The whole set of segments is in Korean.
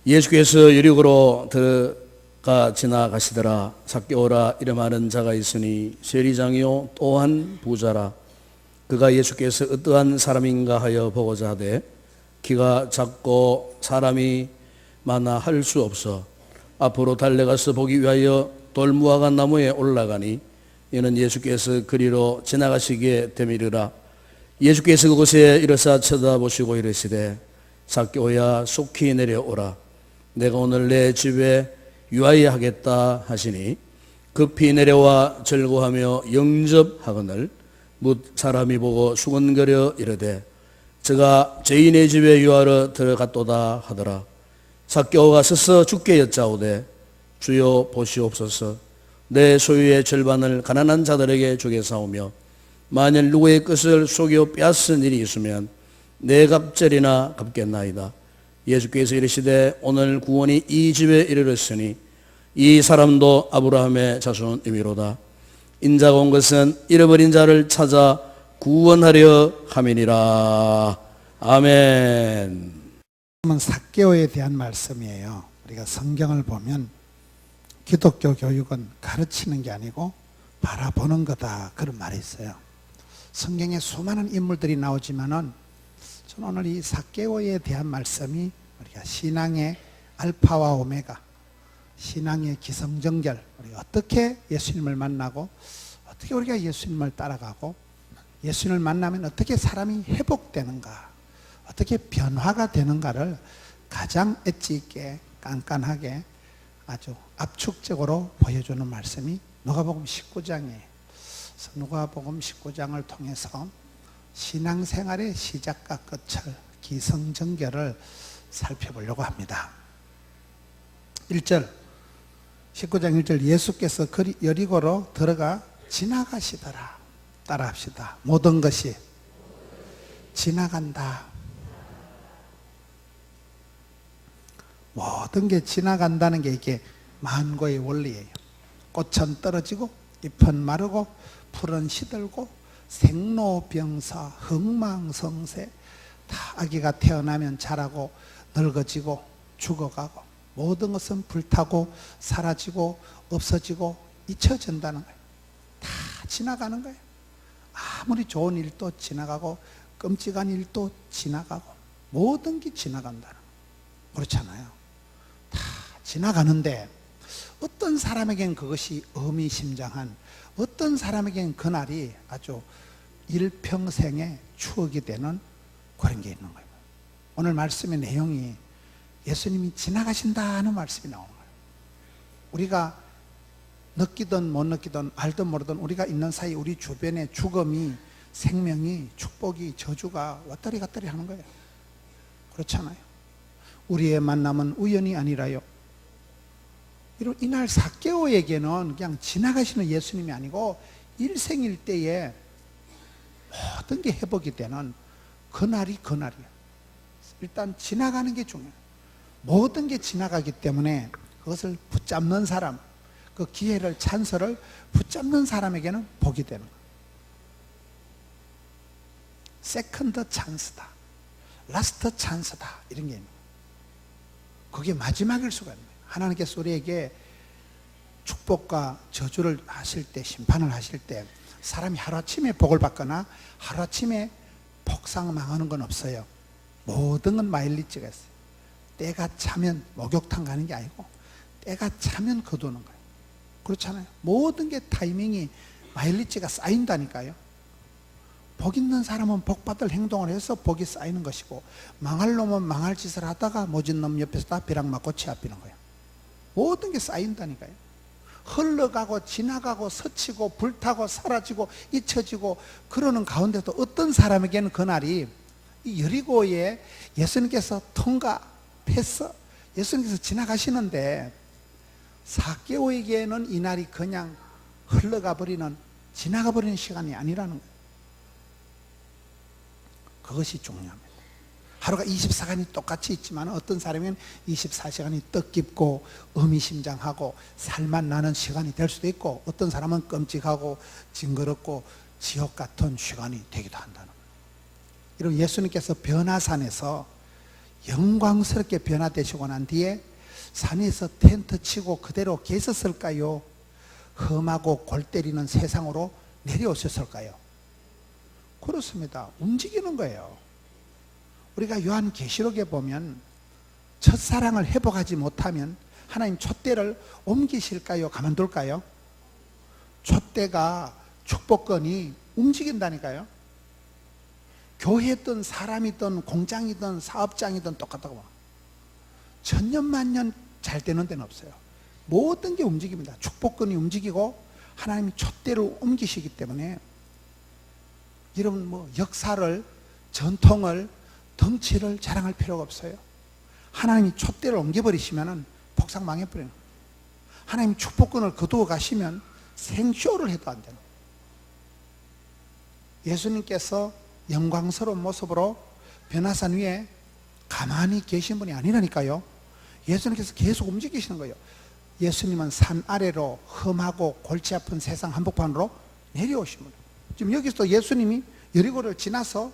예수께서 여리고로 들어가 지나가시더라. 삭개오라 이름하는 자가 있으니 세리장이요 또한 부자라. 그가 예수께서 어떠한 사람인가 하여 보고자 하되 키가 작고 사람이 많아 할 수 없어 앞으로 달려가서 보기 위하여 돌무화과 나무에 올라가니 이는 예수께서 그리로 지나가시기에 됨이르라. 예수께서 그곳에 이르사 쳐다보시고 이르시되 삭개오야 속히 내려오라. 내가 오늘 내 집에 유하여 하겠다 하시니 급히 내려와 절거하며 영접하거늘 뭇 사람이 보고 수근거려 이르되 저가 죄인의 집에 유하러 들어갔도다 하더라. 삭개오가 서서 주께 여짜오되 주여 보시옵소서. 내 소유의 절반을 가난한 자들에게 주겠사오며 만일 누구의 것을 속여 빼앗은 일이 있으면 내 갑절이나 갚겠나이다. 예수께서 이르시되 오늘 구원이 이 집에 이르렀으니 이 사람도 아브라함의 자손이미로다. 인자가 온 것은 잃어버린 자를 찾아 구원하려 함이니라. 아멘. 삭개오에 대한 말씀이에요. 우리가 성경을 보면 기독교 교육은 가르치는 게 아니고 바라보는 거다, 그런 말이 있어요. 성경에 수많은 인물들이 나오지만은 저는 오늘 이 삭개오에 대한 말씀이 우리가 신앙의 알파와 오메가, 신앙의 기성정결, 우리가 어떻게 예수님을 만나고 어떻게 우리가 예수님을 따라가고 예수님을 만나면 어떻게 사람이 회복되는가, 어떻게 변화가 되는가를 가장 엣지 있게 깐깐하게 아주 압축적으로 보여주는 말씀이 누가복음 19장이에요. 누가복음 19장을 통해서 신앙생활의 시작과 끝을, 기성정결을 살펴보려고 합니다. 1절, 19장 1절, 예수께서 여리고로 들어가 지나가시더라. 따라합시다. 모든 것이 지나간다. 모든 게 지나간다는 게 이게 만고의 원리예요. 꽃은 떨어지고 잎은 마르고 풀은 시들고 생로병사 흥망성쇠, 다 아기가 태어나면 자라고 늙어지고 죽어가고 모든 것은 불타고 사라지고 없어지고 잊혀진다는 거예요. 다 지나가는 거예요. 아무리 좋은 일도 지나가고 끔찍한 일도 지나가고 모든 게 지나간다는 거예요. 그렇잖아요. 다 지나가는데 어떤 사람에겐 그것이 의미심장한, 어떤 사람에겐 그날이 아주 일평생의 추억이 되는 그런 게 있는 거예요. 오늘 말씀의 내용이 예수님이 지나가신다는 말씀이 나오는 거예요. 우리가 느끼든 못 느끼든 알든 모르든 우리가 있는 사이 우리 주변에 죽음이, 생명이, 축복이, 저주가 왔다리 갔다리 하는 거예요. 그렇잖아요. 우리의 만남은 우연이 아니라요. 이날 삭개오에게는 그냥 지나가시는 예수님이 아니고 일생일대에 모든 게 회복이 되는 그날이 그날이에요. 일단 지나가는 게 중요해요. 모든 게 지나가기 때문에 그것을 붙잡는 사람, 그 기회를, 찬스를 붙잡는 사람에게는 복이 되는 거예요. 세컨드 찬스다, 라스트 찬스다, 이런 게 있는 거예요. 그게 마지막일 수가 있는 거예요. 하나님께서 우리에게 축복과 저주를 하실 때, 심판을 하실 때 사람이 하루아침에 복을 받거나 하루아침에 복상 망하는 건 없어요. 모든 건 마일리지가 있어요. 때가 차면 목욕탕 가는 게 아니고 때가 차면 거두는 거예요. 그렇잖아요. 모든 게 타이밍이, 마일리지가 쌓인다니까요. 복 있는 사람은 복 받을 행동을 해서 복이 쌓이는 것이고, 망할 놈은 망할 짓을 하다가 모진 놈 옆에서 다 벼락 맞고 치 앞이는 거예요. 모든 게 쌓인다니까요. 흘러가고 지나가고 스치고 불타고 사라지고 잊혀지고 그러는 가운데도 어떤 사람에게는 그날이, 이 여리고에 예수님께서 통과해서 예수님께서 지나가시는데 삭개오에게는 이날이 그냥 흘러가 버리는, 지나가 버리는 시간이 아니라는 거예요. 그것이 중요합니다. 하루가 24시간이 똑같이 있지만 어떤 사람은 24시간이 뜻깊고 의미심장하고 살만 나는 시간이 될 수도 있고, 어떤 사람은 끔찍하고 징그럽고 지옥 같은 시간이 되기도 한다는 거예요. 이런 예수님께서 변화산에서 영광스럽게 변화되시고 난 뒤에 산에서 텐트 치고 그대로 계셨을까요? 험하고 골 때리는 세상으로 내려오셨을까요? 그렇습니다. 움직이는 거예요. 우리가 요한계시록에 보면 첫사랑을 회복하지 못하면 하나님 촛대를 옮기실까요? 가만둘까요? 촛대가 축복권이 움직인다니까요. 교회든 사람이든 공장이든 사업장이든 똑같다고. 천년만년 잘 되는 데는 없어요. 모든 게 움직입니다. 축복권이 움직이고 하나님이 촛대를 옮기시기 때문에 여러분 뭐 역사를, 전통을, 덩치를 자랑할 필요가 없어요. 하나님이 촛대를 옮겨버리시면 복상 망해버려요. 하나님이 축복권을 거두어 가시면 생쇼를 해도 안 되는. 예수님께서 영광스러운 모습으로 변화산 위에 가만히 계신 분이 아니라니까요. 예수님께서 계속 움직이시는 거예요. 예수님은 산 아래로 험하고 골치 아픈 세상 한복판으로 내려오신 분이에요. 지금 여기서 예수님이 여리고를 지나서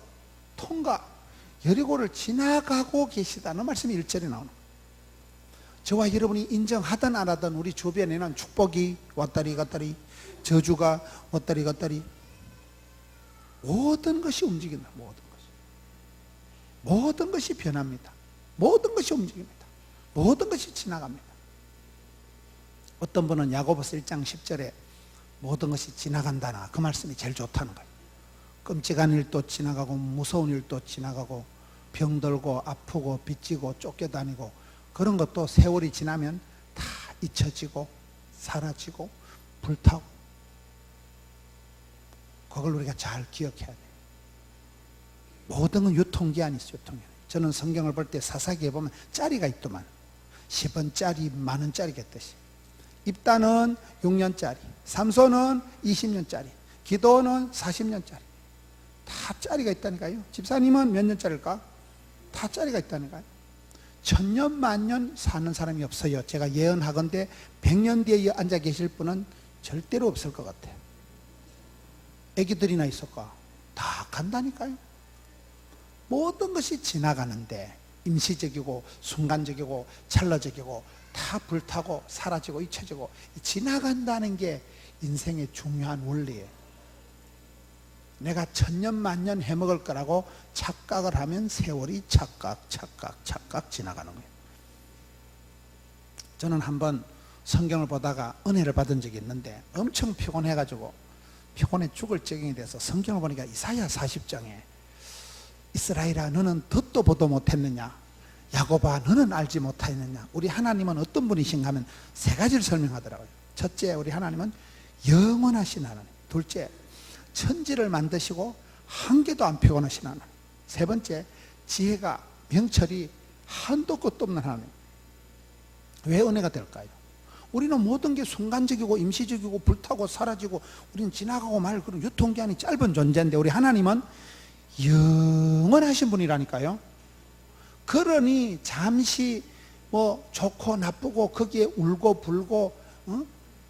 여리고를 지나가고 계시다는 말씀이 1절에 나오는 거예요. 저와 여러분이 인정하든 안 하든 우리 주변에는 축복이 왔다리 갔다리, 저주가 왔다리 갔다리, 모든 것이 움직인다. 모든 것이 변합니다. 모든 것이 움직입니다. 모든 것이 지나갑니다. 어떤 분은 야고보서 1장 10절에 모든 것이 지나간다나 그 말씀이 제일 좋다는 거예요. 끔찍한 일도 지나가고 무서운 일도 지나가고 병들고 아프고 빚지고 쫓겨다니고 그런 것도 세월이 지나면 다 잊혀지고 사라지고 불타고, 그걸 우리가 잘 기억해야 돼요. 모든 건 유통기한이 있어요. 유통기한. 저는 성경을 볼 때 사사기에 보면 짜리가 있더만 10원짜리, 만원짜리겠듯이. 입다는 6년짜리, 삼손은 20년짜리, 기도는 40년짜리. 다 짜리가 있다니까요. 집사님은 몇 년짜리일까? 다 짜리가 있다니까요. 천년 만년 사는 사람이 없어요. 제가 예언하건대 100년 뒤에 앉아 계실 분은 절대로 없을 것 같아요. 애기들이나 있을까? 다 간다니까요. 모든 것이 지나가는데 임시적이고 순간적이고 찰나적이고 다 불타고 사라지고 잊혀지고 지나간다는 게 인생의 중요한 원리예요. 내가 천년 만년 해먹을 거라고 착각을 하면 세월이 착각 지나가는 거예요. 저는 한번 성경을 보다가 은혜를 받은 적이 있는데 엄청 피곤해가지고 피곤해 죽을 지경이 돼서 성경을 보니까 이사야 40장에 이스라엘아 너는 듣도 보도 못했느냐, 야곱아 너는 알지 못하였느냐. 우리 하나님은 어떤 분이신가 하면 세 가지를 설명하더라고요. 첫째, 우리 하나님은 영원하신 하나님. 둘째, 천지를 만드시고 한 개도 안 피곤하신 하나님. 세 번째, 지혜가 명철이 한도 끝도 없는 하나님. 왜 은혜가 될까요? 우리는 모든 게 순간적이고 임시적이고 불타고 사라지고 우리는 지나가고 말 그런 유통기한이 짧은 존재인데 우리 하나님은 영원하신 분이라니까요. 그러니 잠시 뭐 좋고 나쁘고 거기에 울고 불고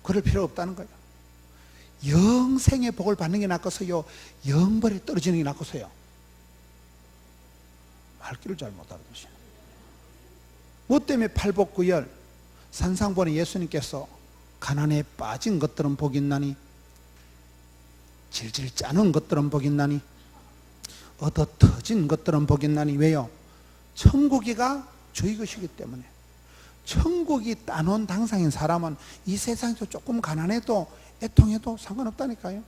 그럴 필요 없다는 거예요. 영생의 복을 받는 게 낫겠어요? 영벌에 떨어지는 게 낫겠어요? 말귀를 잘 못 알아듣으시네. 뭐 때문에 팔복구열 산상본에 예수님께서 가난에 빠진 것들은 복 있나니 질질 짜는 것들은 복 있나니 얻어 터진 것들은 복 있나니. 왜요? 천국이가 저희 것이기 때문에. 천국이 따놓은 당상인 사람은 이 세상에서 조금 가난해도 애통해도 상관없다니까요.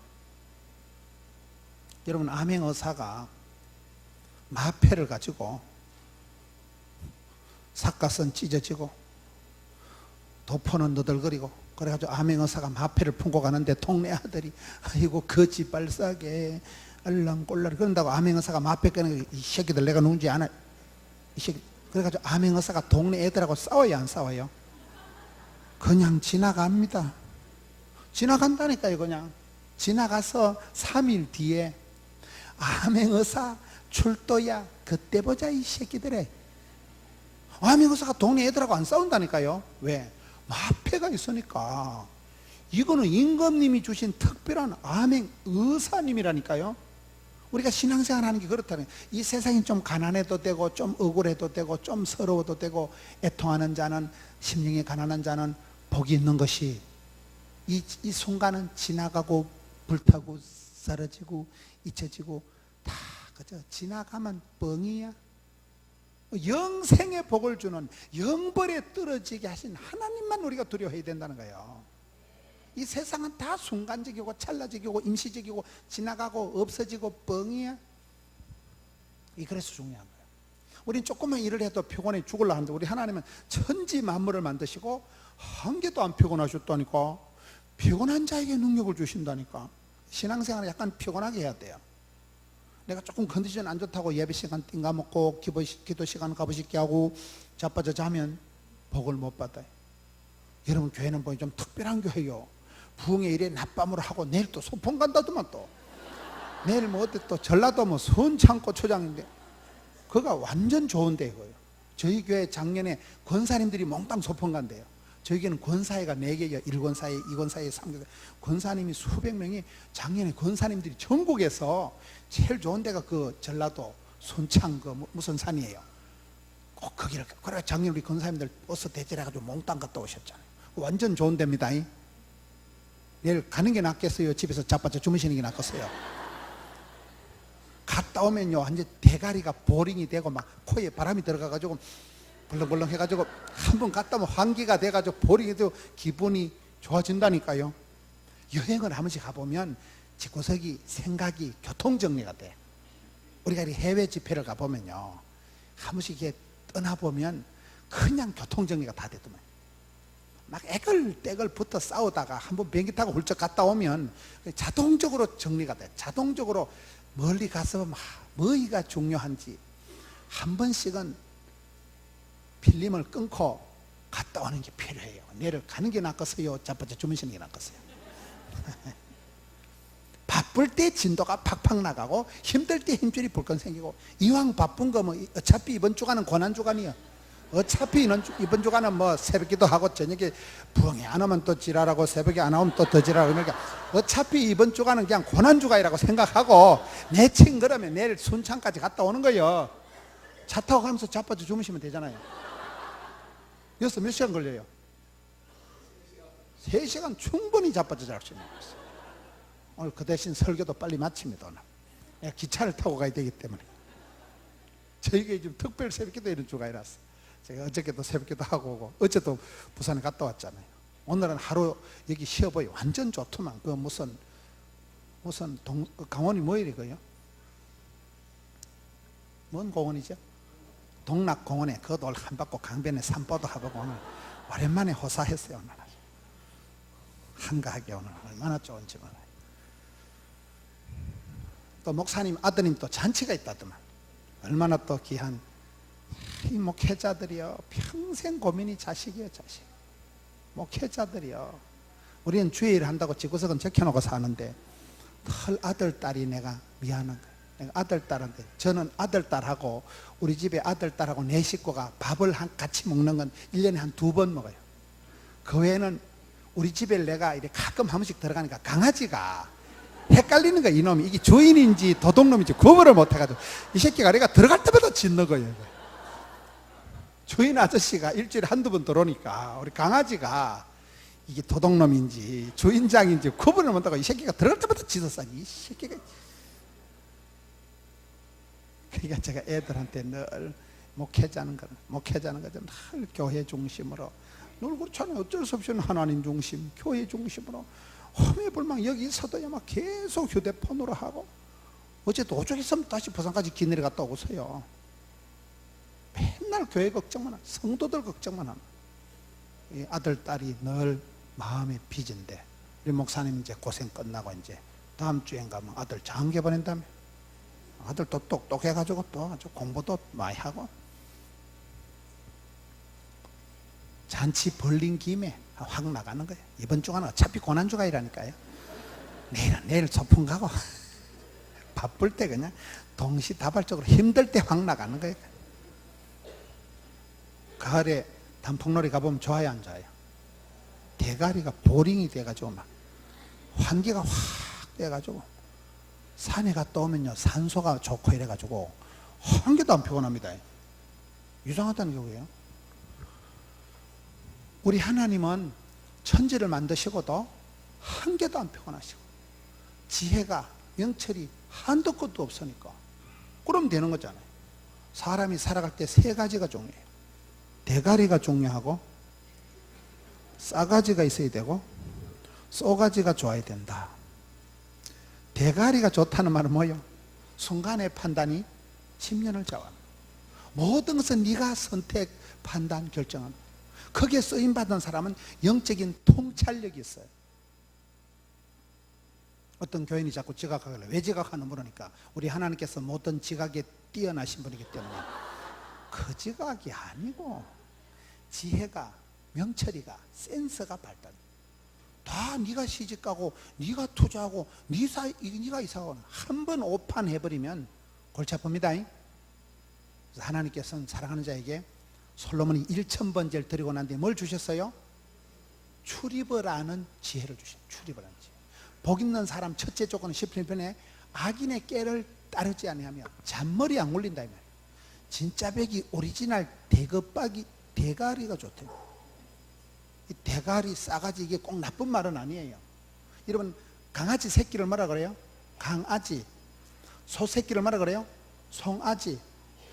여러분, 암행어사가 마패를 가지고 삿갓은 찢어지고 도포는 너덜거리고 그래가지고 암행어사가 마패를 품고 가는데 동네 아들이 아이고 거지 발싸게 알랑꼴랑 그런다고 암행어사가 마패 꺼내고 이 새끼들 내가 누군지 아나? 이 새끼. 그래가지고 암행어사가 동네 애들하고 싸워요, 안 싸워요? 그냥 지나갑니다. 지나간다니까요. 그냥 지나가서 3일 뒤에 암행어사 출도야 그때 보자 이 새끼들에. 암행어사가 동네 애들하고 안 싸운다니까요. 왜? 마패가 있으니까. 이거는 임금님이 주신 특별한 암행의사님이라니까요. 우리가 신앙생활 하는 게 그렇다는 거예요. 이 세상이 좀 가난해도 되고 좀 억울해도 되고 좀 서러워도 되고 애통하는 자는, 심령이 가난한 자는 복이 있는 것이, 이 순간은 지나가고 불타고 사라지고 잊혀지고 다 그저 지나가면 뻥이야. 영생의 복을 주는, 영벌에 떨어지게 하신 하나님만 우리가 두려워해야 된다는 거예요. 이 세상은 다 순간적이고 찰나적이고 임시적이고 지나가고 없어지고 뻥이야. 이 그래서 중요한 거예요. 우린 조금만 일을 해도 피곤해 죽으려 하는데, 우리 하나님은 천지 만물을 만드시고 한 개도 안 피곤하셨다니까. 피곤한 자에게 능력을 주신다니까. 신앙생활은 약간 피곤하게 해야 돼요. 내가 조금 컨디션 안 좋다고 예배 시간 띵가먹고 기도 시간 가보시게 하고 자빠져 자면 복을 못 받아요. 여러분, 교회는 뭐 좀 특별한 교회요. 부흥회 일에 낮밤으로 하고 내일 또 소풍 간다더만, 또 내일 뭐 어디 또 전라도 뭐 선창고 초장인데 그가 완전 좋은데 그거요. 저희 교회 작년에 권사님들이 몽땅 소풍 간대요. 저희 교회는 권사회가 4개예요. 1권사회, 2권사회, 3권사회. 권사님이 수백 명이, 작년에 권사님들이 전국에서 제일 좋은 데가 그 전라도 손창 그 무슨 산이에요. 꼭 거기를, 그래 작년 우리 권사님들 버스 대절해가지고 몽땅 갔다 오셨잖아요. 완전 좋은 데입니다. 내일 가는 게 낫겠어요? 집에서 자빠져 주무시는 게 낫겠어요? 갔다 오면요, 완전 대가리가 보링이 되고 막 코에 바람이 들어가가지고 벌렁벌렁 해가지고 한 번 갔다 오면 환기가 돼가지고 보링이 되고 기분이 좋아진다니까요. 여행을 한 번씩 가보면 집구석이, 생각이 교통정리가 돼. 우리가 해외 집회를 가보면요, 한 번씩 이렇게 떠나보면 그냥 교통정리가 다 되더만. 막 애걸떼걸 붙어 싸우다가 한번 비행기 타고 훌쩍 갔다 오면 자동적으로 정리가 돼. 자동적으로 멀리 가서 뭐가 중요한지 한 번씩은 필름을 끊고 갔다 오는 게 필요해요. 내일 가는 게 낫겠어요? 자빠져 주무시는 게 낫겠어요? 바쁠 때 진도가 팍팍 나가고 힘들 때 힘줄이 불끈 생기고, 이왕 바쁜 거 뭐 어차피 이번 주간은 고난주간이야. 어차피 이번 주간은 뭐 새벽기도 하고 저녁에 부흥회 안 오면 또 지랄하고 새벽에 안 오면 또 더 지랄하고, 그러니까 어차피 이번 주간은 그냥 고난주간이라고 생각하고 내친 그러면 내일 순창까지 갔다 오는 거예요. 차 타고 가면서 자빠져 주무시면 되잖아요. 여기서 몇 시간 걸려요? 3시간 충분히 자빠져 잘 수 있는 거예요. 오늘 그 대신 설교도 빨리 마칩니다. 오늘 내가 기차를 타고 가야 되기 때문에. 저희가 지금 특별 새벽기도 이런 주가 일어났어요. 제가 어저께도 새벽기도 하고 오고, 어제도 부산에 갔다 왔잖아요. 오늘은 하루 여기 시어보이 완전 좋더만. 그 무슨 강원이 뭐이래고요? 뭔 공원이죠? 동락공원에 그 돌 한 바퀴 강변에 산보도 하고 오늘 오랜만에 호사했어요. 오늘 한가하게 오늘 얼마나 좋은지 몰라요. 또 목사님 아드님 또 잔치가 있다더만. 얼마나 또 귀한 이 목회자들이요, 평생 고민이 자식이에요. 자식. 목회자들이요, 우리는 주일 한다고 집구석은 적혀놓고 사는데 털 아들 딸이 내가 미안한 거예요. 내가 아들 딸한테, 저는 아들 딸하고 우리 집에 아들 딸하고 4식구가 밥을 같이 먹는 건 1년에 한 2번 먹어요. 그 외에는 우리 집에 내가 이렇게 가끔 한 번씩 들어가니까 강아지가 헷갈리는 거야. 이놈이 이게 주인인지 도둑놈인지 구분을 못 해가지고 이 새끼가 내가 들어갈 때마다 짖는 거예요. 주인 아저씨가 일주일에 한두 번 들어오니까 우리 강아지가 이게 도둑놈인지 주인장인지 구분을 못하고 이 새끼가 들어갈 때마다 짖었어. 이 새끼가. 그러니까 제가 애들한테 늘 목회자는 거죠. 늘 교회 중심으로, 늘 그렇잖아요. 어쩔 수 없이 하나님 중심, 교회 중심으로 허매불망 여기 있어도야 막 계속 휴대폰으로 하고, 어제 도저히 있으면 다시 부산까지 길 내려갔다 오고서요. 맨날 교회 걱정만 하고 성도들 걱정만 하고. 이 아들 딸이 늘 마음의 빚인데, 우리 목사님 이제 고생 끝나고 이제 다음 주엔 가면 아들 장계 보낸다며. 아들 또 똑똑해가지고 또 아주 공부도 많이 하고. 잔치 벌린 김에 확 나가는 거예요. 이번 주간 어차피 고난주간이라니까요. 내일 소풍 가고 바쁠 때 그냥 동시다발적으로 힘들 때 확 나가는 거예요. 가을에 단풍놀이 가보면 좋아요, 안 좋아요? 대가리가 보링이 돼가지고 막 환기가 확 돼가지고 산에 갔다 오면요 산소가 좋고 이래가지고 한 개도 안 피곤합니다. 이상하다는 거예요. 우리 하나님은 천지를 만드시고도 한 개도 안 피곤하시고 지혜가 명철이 한도 끝도 없으니까 그럼 되는 거잖아요. 사람이 살아갈 때 세 가지가 중요해요. 대가리가 중요하고 싸가지가 있어야 되고 쏘가지가 좋아야 된다. 대가리가 좋다는 말은 뭐예요? 순간의 판단이 10년을 좌우하는 거예요. 모든 것은 네가 선택, 판단, 결정하는 거예요. 거기에 쓰임받은 사람은 영적인 통찰력이 있어요. 어떤 교인이 자꾸 지각하길래 왜 지각하는 물으니까 우리 하나님께서 모든 지각에 뛰어나신 분이기 때문에 그 지각이 아니고 지혜가 명철이가 센서가 발달. 다 네가 시집가고 네가 투자하고 네가 이사가고 한 번 오판 해버리면 골치 아픕니다. 그래서 하나님께서는 사랑하는 자에게 솔로몬이 1000번제를 드리고 난 뒤에 뭘 주셨어요? 출입을 아는 지혜를 주셨어요. 출입을 아는 지혜. 복 있는 사람 첫째 조건은 11편에 악인의 깨를 따르지 아니하며 잔머리 안 굴린다 이 말이에요. 진짜 백이 오리지널 대급박이 대가리가 좋대요. 이 대가리 싸가지 이게 꼭 나쁜 말은 아니에요. 여러분 강아지 새끼를 뭐라 그래요? 강아지. 소 새끼를 뭐라 그래요? 송아지.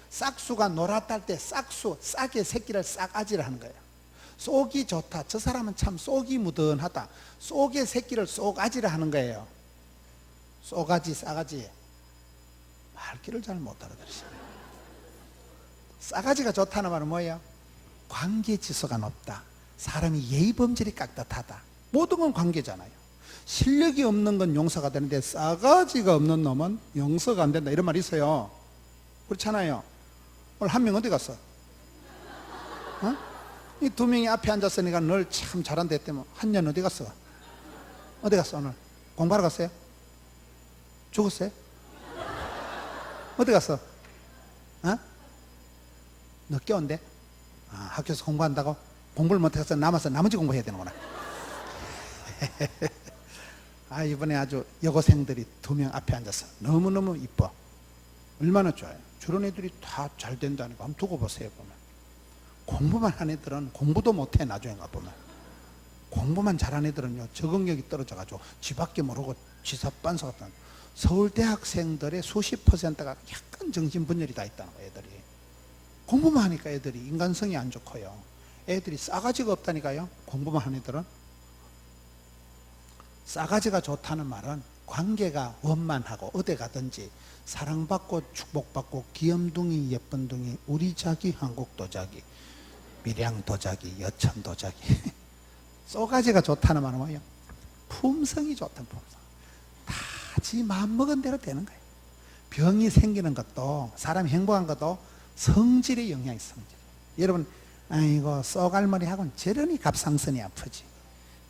싹수가 놀았다 때 싹수, 싹의 새끼를 싹아지를 하는 거예요. 쏙이 좋다. 저 사람은 참 쏙이 무던하다. 쏙의 새끼를 쏙아지를 하는 거예요. 쏙아지, 싸가지. 말귀를 잘 못 알아들으시네요. 싸가지가 좋다는 말은 뭐예요? 관계 지수가 높다. 사람이 예의 범절이 깍듯하다. 모든 건 관계잖아요. 실력이 없는 건 용서가 되는데 싸가지가 없는 놈은 용서가 안 된다. 이런 말이 있어요. 그렇잖아요. 오늘 한 명 어디 갔어? 어? 이 두 명이 앞에 앉았으니까 널 참 잘한다 했더니 한 년 어디 갔어? 어디 갔어 오늘? 공부하러 갔어요? 죽었어요? 어디 갔어? 어? 늦게 온대? 아, 학교에서 공부한다고? 공부를 못해서 남아서 나머지 공부해야 되는구나. 아, 이번에 아주 여고생들이 2명 앞에 앉아서 너무너무 이뻐. 얼마나 좋아요. 저런 애들이 다 잘 된다니까 한번 두고 보세요. 보면 공부만 한 애들은 공부도 못해. 나중에 가보면 공부만 잘한 애들은요 적응력이 떨어져가지고 지밖에 모르고 지사반사 같은 서울대학생들의 수십 %가 약간 정신분열이 다 있다는 거예요. 애들이 공부만 하니까 애들이 인간성이 안 좋고요. 애들이 싸가지가 없다니까요. 공부만 한 애들은. 싸가지가 좋다는 말은 관계가 원만하고 어디 가든지 사랑받고 축복받고 귀염둥이 예쁜둥이 우리자기 한국도자기 밀양도자기 여천도자기 쏘가지가 좋다는 말은 뭐예요? 품성이 좋다는 품성. 다 지 마음먹은 대로 되는 거예요. 병이 생기는 것도 사람이 행복한 것도 성질의 영향이 성질. 여러분 아이고 쏘갈머리하고는 저러니 갑상선이 아프지.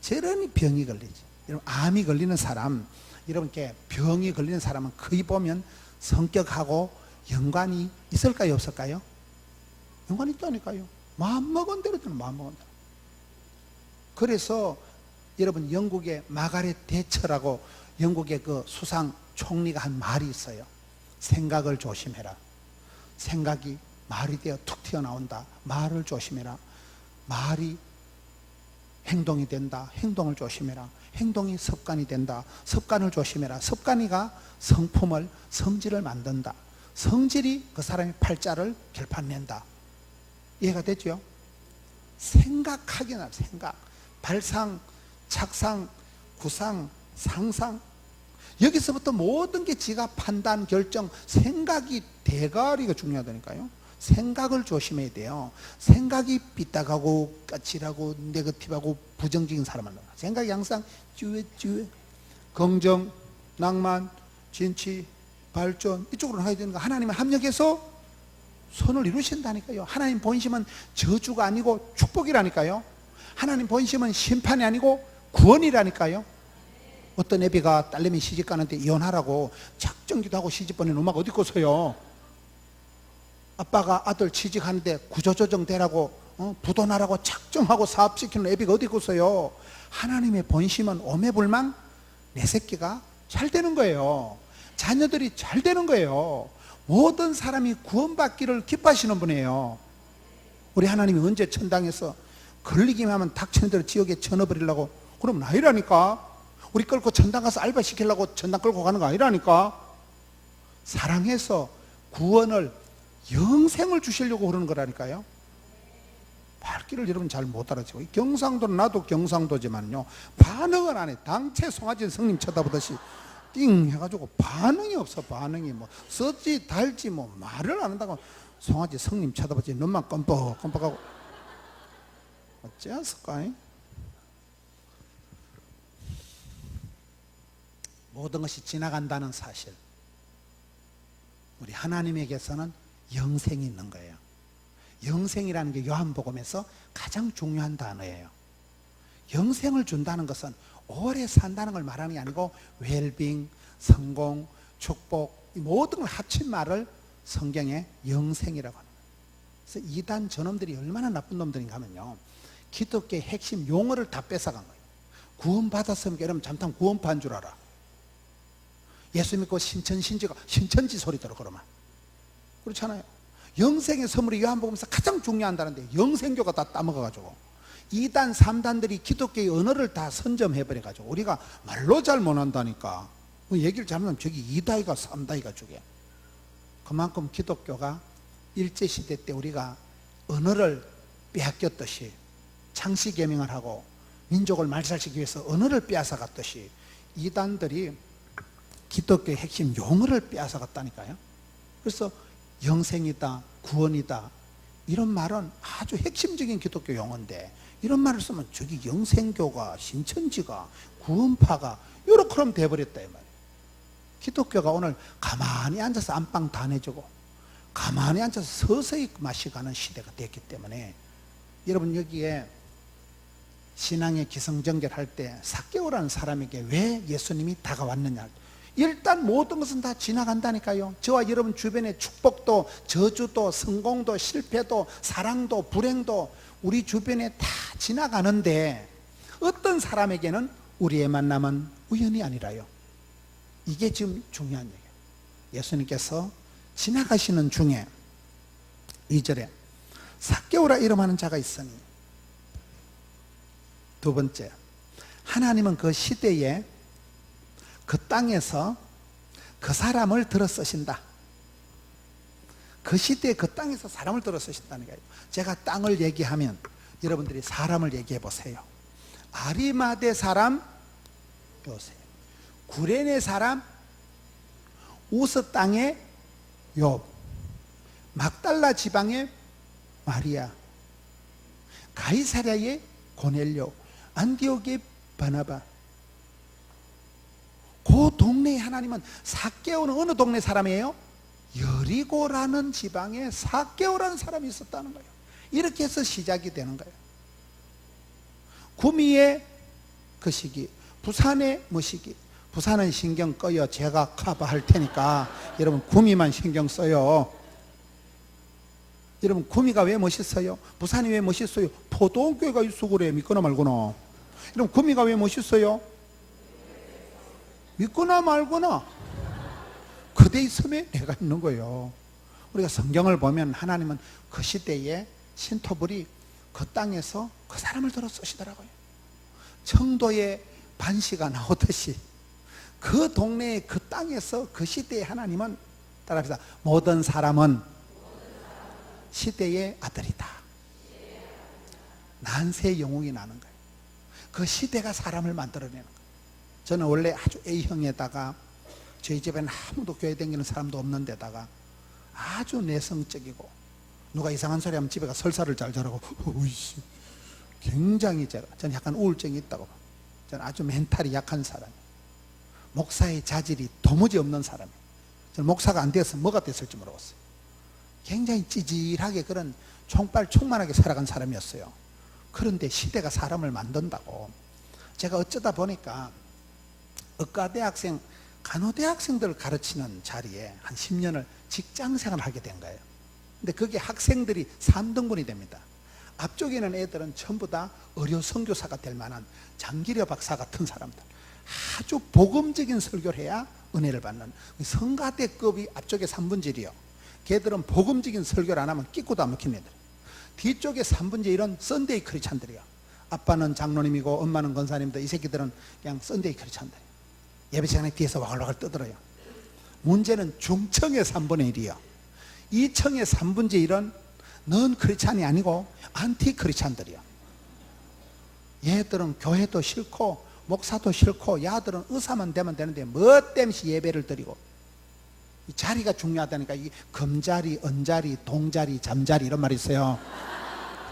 저러니 병이 걸리지. 여러분 암이 걸리는 사람 여러분께 병이 걸리는 사람은 거의 보면 성격하고 연관이 있을까요? 없을까요? 연관이 있다니까요. 마음먹은 대로 되는 마음먹은 대로. 그래서 여러분 영국의 마가렛 대처라고 영국의 그 수상 총리가 한 말이 있어요. 생각을 조심해라. 생각이 말이 되어 툭 튀어나온다. 말을 조심해라. 말이 행동이 된다. 행동을 조심해라. 행동이 습관이 된다. 습관을 조심해라. 습관이가 성품을 성질을 만든다. 성질이 그 사람의 팔자를 결판낸다. 이해가 되죠? 생각하기나 생각. 발상, 착상, 구상, 상상. 여기서부터 모든 게 지가 판단, 결정, 생각이 대가리가 중요하다니까요. 생각을 조심해야 돼요. 생각이 삐딱하고 까칠하고 네거티브하고 부정적인 사람은 생각이 항상 쭈웻쭈웻 긍정, 낭만, 진취, 발전 이쪽으로 가야 되는 거. 하나님은 합력해서 선을 이루신다니까요. 하나님 본심은 저주가 아니고 축복이라니까요. 하나님 본심은 심판이 아니고 구원이라니까요. 어떤 애비가 딸내미 시집 가는데 이혼하라고 작정기도 하고 시집 보낸 엄마가 어디 있겠어요. 아빠가 아들 취직하는데 구조조정 되라고 부도나라고 작정하고 사업시키는 애비가 어디 있겠어요. 하나님의 본심은 오매불망 내 새끼가 잘 되는 거예요. 자녀들이 잘 되는 거예요. 모든 사람이 구원받기를 기뻐하시는 분이에요. 우리 하나님이 언제 천당에서 걸리기만 하면 닥치는 대로 지옥에 쳐넣어버리려고 그러면 아니라니까. 우리 끌고 천당 가서 알바 시키려고 천당 끌고 가는 거 아니라니까. 사랑해서 구원을, 영생을 주시려고 그러는 거라니까요. 발길을 여러분 잘 못 알아채고, 경상도는 나도 경상도지만요, 반응은 안 해. 당체 송아지 성님 쳐다보듯이 띵 해가지고 반응이 없어. 반응이 뭐 썼지 달지 뭐 말을 안 한다고 송아지 성님 쳐다보지 눈만 껌뻑껌뻑하고 어찌했을까? 모든 것이 지나간다는 사실, 우리 하나님에게서는 영생이 있는 거예요. 영생이라는 게 요한복음에서 가장 중요한 단어예요. 영생을 준다는 것은 오래 산다는 걸 말하는 게 아니고 웰빙, 성공, 축복, 이 모든 걸 합친 말을 성경에 영생이라고 합니다. 그래서 이단 저놈들이 얼마나 나쁜 놈들인가 하면요, 기독교의 핵심 용어를 다 뺏어간 거예요. 구원받았으면 여러분 잠깐 구원파인 줄 알아. 예수 믿고 신천신지가 신천지 소리 들어 그러면 그렇잖아요. 영생의 선물이 요한복음에서 가장 중요한다는데 영생교가 다 따먹어가지고 이단 3단들이 기독교의 언어를 다 선점해버려가지고 우리가 말로 잘 못한다니까. 얘기를 잘못하면 저기 2다이가 3다이가 죽여. 그만큼 기독교가 일제시대 때 우리가 언어를 빼앗겼듯이 창씨개명을 하고 민족을 말살시키기 위해서 언어를 빼앗아갔듯이 이단들이 기독교의 핵심 용어를 빼앗아갔다니까요. 그래서 영생이다, 구원이다, 이런 말은 아주 핵심적인 기독교 용어인데 이런 말을 쓰면 저기 영생교가, 신천지가, 구원파가 요렇게럼 돼버렸다 이 말이에요. 기독교가 오늘 가만히 앉아서 안방 다 내주고 가만히 앉아서 서서히 맛이 가는 시대가 됐기 때문에 여러분 여기에 신앙의 기성정결할 때 삭개오라는 사람에게 왜 예수님이 다가왔느냐, 일단 모든 것은 다 지나간다니까요. 저와 여러분 주변의 축복도 저주도 성공도 실패도 사랑도 불행도 우리 주변에 다 지나가는데 어떤 사람에게는 우리의 만남은 우연이 아니라요. 이게 지금 중요한 얘기예요. 예수님께서 지나가시는 중에 2절에 삭개오라 이름하는 자가 있으니, 두 번째, 하나님은 그 시대에 그 땅에서 그 사람을 들어 쓰신다. 그 시대에 그 땅에서 사람을 들어 쓰신다는 거예요. 제가 땅을 얘기하면 여러분들이 사람을 얘기해 보세요. 아리마대 사람 요셉, 구레네 사람 우스 땅의 욥, 막달라 지방의 마리아, 가이사랴의 고넬료, 안디옥의 바나바. 그 동네에 하나님은 삭개오는 어느 동네 사람이에요? 여리고라는 지방에 삭개오라는 사람이 있었다는 거예요. 이렇게 해서 시작이 되는 거예요. 구미의 그 시기, 부산의 뭐 시기. 부산은 신경 꺼요. 제가 커버할 테니까 여러분 구미만 신경 써요. 여러분 구미가 왜 멋있어요? 부산이 왜 멋있어요? 포도교회가 있어 그래. 믿거나 말거나. 여러분 구미가 왜 멋있어요? 믿거나 말거나 그대의 섬에 내가 있는 거예요. 우리가 성경을 보면 하나님은 그 시대에 신토불이 그 땅에서 그 사람을 들어 쓰시더라고요. 청도에 반시가 나오듯이 그 동네의 그 땅에서 그 시대의 하나님은, 따라합시다, 모든 사람은 시대의 아들이다. 난세의 영웅이 나는 거예요. 그 시대가 사람을 만들어내는 거예요. 저는 원래 아주 A형에다가 저희 집에는 아무도 교회 다니는 사람도 없는 데다가 아주 내성적이고 누가 이상한 소리 하면 집에 가 설사를 잘 잘하고 오이씨, 굉장히 저는 약간 우울증이 있다고 봐요. 저는 아주 멘탈이 약한 사람이에요. 목사의 자질이 도무지 없는 사람이에요. 저는 목사가 안 되었으면 뭐가 됐을지 모르겠어요. 굉장히 찌질하게 그런 총빨 총만하게 살아간 사람이었어요. 그런데 시대가 사람을 만든다고. 제가 어쩌다 보니까 의과대학생, 간호대학생들을 가르치는 자리에 한 10년을 직장생활을 하게 된 거예요. 근데 그게 학생들이 3등분이 됩니다. 앞쪽에는 애들은 전부 다 의료 선교사가 될 만한 장기려 박사 같은 사람들, 아주 복음적인 설교를 해야 은혜를 받는 성가대급이 앞쪽에 3분의 1이요. 걔들은 복음적인 설교를 안 하면 끼고도 안 먹힌 애들. 뒤쪽에 3분의 1은 썬데이 크리스찬들이야. 아빠는 장로님이고 엄마는 권사님인데 이 새끼들은 그냥 썬데이 크리스찬들. 예배 시간에 뒤에서 와글와글 떠들어요. 문제는 중청의 3분의 1이요. 이 청의 3분의 1은 넌 크리스찬이 아니고 안티 크리스찬들이야. 얘들은 교회도 싫고 목사도 싫고 야들은 의사만 되면 되는데 뭐 때문에 예배를 드리고. 이 자리가 중요하다니까. 이 금자리, 은자리, 동자리, 잠자리 이런 말이 있어요.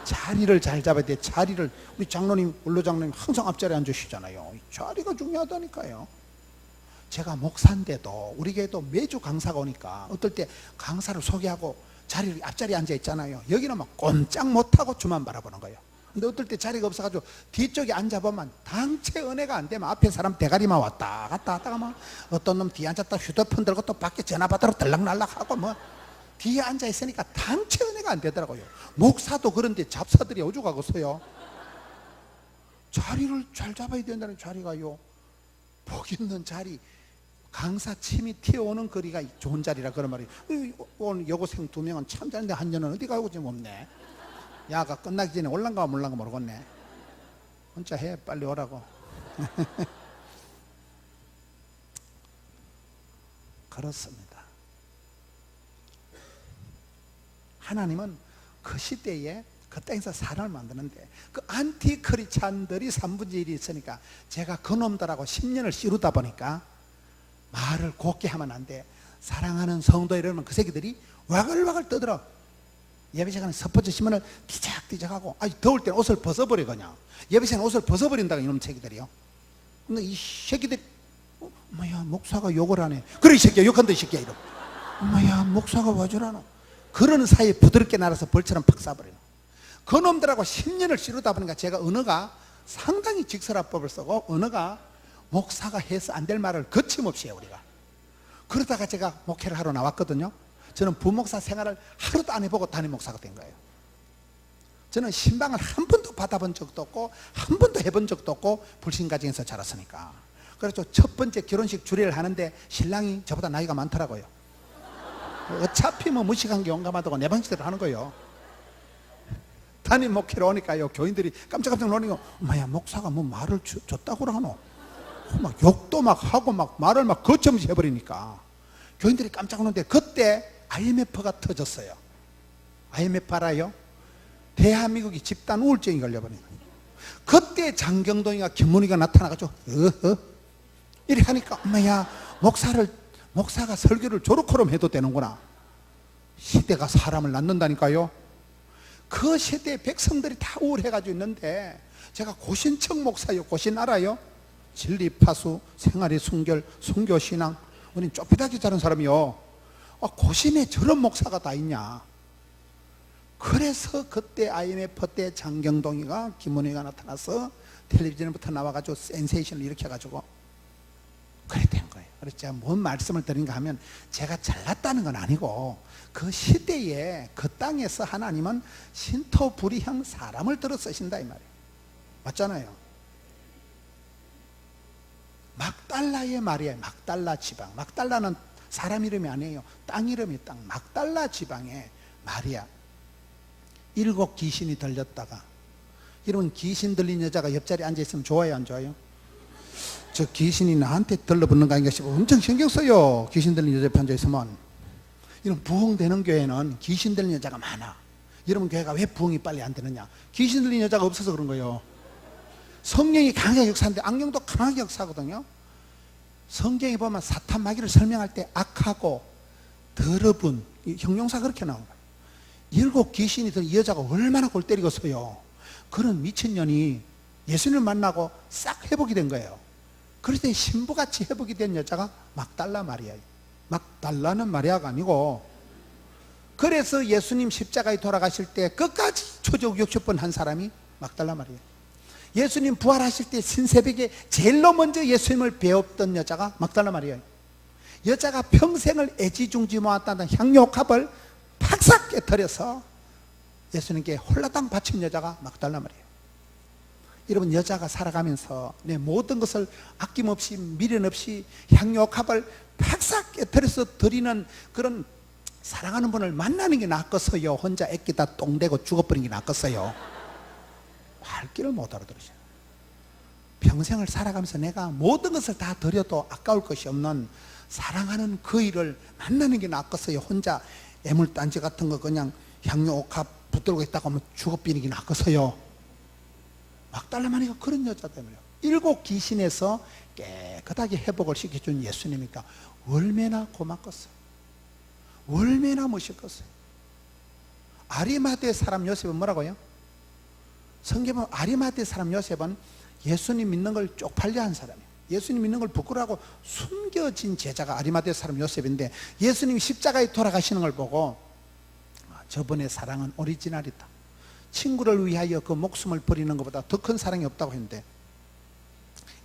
자리를 잘 잡아야 돼. 자리를. 우리 장로님, 원로 장로님 항상 앞자리에 앉으시잖아요. 이 자리가 중요하다니까요. 제가 목사인데도 우리 교회도 매주 강사가 오니까 어떨 때 강사를 소개하고 자리를 앞자리에 앉아 있잖아요. 여기는 막 꼼짝 못하고 주만 바라보는 거예요. 근데 어떨 때 자리가 없어가지고 뒤쪽에 앉아보면 당체 은혜가 안 되면 앞에 사람 대가리만 왔다 갔다 하다가 막 어떤 놈 뒤에 앉았다 휴대폰 들고 또 밖에 전화 받으러 들락날락하고 뭐 뒤에 앉아 있으니까 당체 은혜가 안 되더라고요. 목사도 그런데 잡사들이 오죽하겠어요. 자리를 잘 잡아야 된다는 자리가요. 복 있는 자리, 강사 침이 튀어오는 거리가 좋은 자리라 그런 말이에요. 오늘 여고생 2명은 참 잘했는데 한 년은 어디 가고 지금 없네. 야가 끝나기 전에 올란가 몰란가 모르겠네. 혼자 해, 빨리 오라고. 그렇습니다. 하나님은 그 시대에 그 땅에서 사람을 만드는데 그 안티 크리스찬들이 3분의 1이 있으니까 제가 그놈들하고 10년을 씨르다 보니까 말을 곱게 하면 안 돼. 사랑하는 성도 이러면 그 새끼들이 와글와글 떠들어. 예배 시간에 스포츠 신문을 뒤적뒤적하고 더울 때는 옷을 벗어버려 그냥. 예배 시간에 옷을 벗어버린다고 이놈 새끼들이요. 근데 이 새끼들이 뭐야 목사가 욕을 하네. 그래 이 새끼야 욕한다 이 새끼야 이러. 뭐야 목사가 왜 저러노. 그런 사이에 부드럽게 날아서 벌처럼 팍 쏴버리노. 그놈들하고 10년을 씨르다 보니까 제가 언어가 상당히 직설화법을 쓰고 언어가 목사가 해서 안 될 말을 거침없이 해요 우리가. 그러다가 제가 목회를 하러 나왔거든요. 저는 부목사 생활을 하루도 안 해보고 담임 목사가 된 거예요. 저는 신방을 한 번도 받아본 적도 없고 한 번도 해본 적도 없고 불신가정에서 자랐으니까. 그래서 첫 번째 결혼식 주례를 하는데 신랑이 저보다 나이가 많더라고요. 어차피 뭐 무식한 게 용감하다고 내 방식대로 하는 거예요. 담임 목회로 오니까요 교인들이 깜짝깜짝 놀라니까 엄마야 목사가 뭐 말을 줬다고 하노. 막 욕도 막 하고 막 말을 막 거침없이 해버리니까 교인들이 깜짝 놀랐는데 그때 IMF가 터졌어요. IMF 알아요? 대한민국이 집단 우울증이 걸려버린 거예요. 그때 장경동이가 김문희가 나타나가지고 이래 하니까 엄마야 목사가 설교를 저렇게럼 해도 되는구나. 시대가 사람을 낳는다니까요. 그 시대에 백성들이 다 우울해가지고 있는데 제가 고신청 목사요. 고신 알아요? 진리파수, 생활의 순결, 순교신앙. 우린 좁히다기 자른 사람이요. 고신에 저런 목사가 다 있냐. 그래서 그때 IMF 때 장경동이가 김문희가 나타나서 텔레비전부터 나와가지고 센세이션을 일으켜가지고 그래 된 거예요. 그래서 제가 뭔 말씀을 드린가 하면 제가 잘났다는 건 아니고 그 시대에 그 땅에서 하나님은 신토 불이형 사람을 들어 쓰신다 이 말이에요. 맞잖아요. 막달라의 말이에요. 막달라 지방. 막달라는 사람 이름이 아니에요. 땅 이름이 땅. 막달라 지방에 마리아 7 귀신이 들렸다가. 여러분 귀신 들린 여자가 옆자리에 앉아있으면 좋아요 안 좋아요? 저 귀신이 나한테 들러붙는가 아닌가 싶어 엄청 신경 써요. 귀신 들린 여자 옆에 앉아있으면. 이런 부흥되는 교회는 귀신 들린 여자가 많아. 여러분 교회가 왜 부흥이 빨리 안 되느냐? 귀신 들린 여자가 없어서 그런 거예요. 성령이 강하게 역사하는데 악령도 강하게 역사하거든요. 성경에 보면 사탄 마귀를 설명할 때 악하고 더러분 형용사 그렇게 나온 거예요. 7 귀신이 든 이 여자가 얼마나 골 때리겠어요. 그런 미친년이 예수님을 만나고 싹 회복이 된 거예요. 그래서 신부같이 회복이 된 여자가 막달라 마리아예요. 막달라는 마리아가 아니고, 그래서 예수님 십자가에 돌아가실 때 끝까지 초적 60번 한 사람이 막달라 마리아. 예수님 부활하실 때 신새벽에 제일로 먼저 예수님을 배웠던 여자가 막달라 마리아예요. 여자가 평생을 애지중지 모았다는 향료값을 팍싹 깨뜨려서 예수님께 홀라당 바친 여자가 막달라 마리아예요. 여러분, 여자가 살아가면서 내 모든 것을 아낌없이 미련 없이 향유옥합을 팍싹 깨뜨려서 드리는 그런 사랑하는 분을 만나는 게 낫겠어요? 혼자 애끼다 똥대고 죽어버리는 게 낫겠어요? 할 길을 못 알아들으시네. 평생을 살아가면서 내가 모든 것을 다 드려도 아까울 것이 없는 사랑하는 그 일을 만나는 게 낫겠어요? 혼자 애물단지 같은 거 그냥 향유옥합 붙들고 있다가 하면 죽어버리는 게 낫겠어요? 막달라마니가 그런 여자 때문에요. 7 귀신에서 깨끗하게 회복을 시켜준 예수님이니까 얼마나 고맙겠어요. 얼마나 멋있겠어요. 아리마대 사람 요셉은 뭐라고요? 성경은 아리마대 사람 요셉은 예수님 믿는 걸 쪽팔려 한 사람이에요. 예수님 믿는 걸 부끄러워하고 숨겨진 제자가 아리마대 사람 요셉인데, 예수님이 십자가에 돌아가시는 걸 보고 저분의 사랑은 오리지널이다, 친구를 위하여 그 목숨을 버리는 것보다 더 큰 사랑이 없다고 했는데,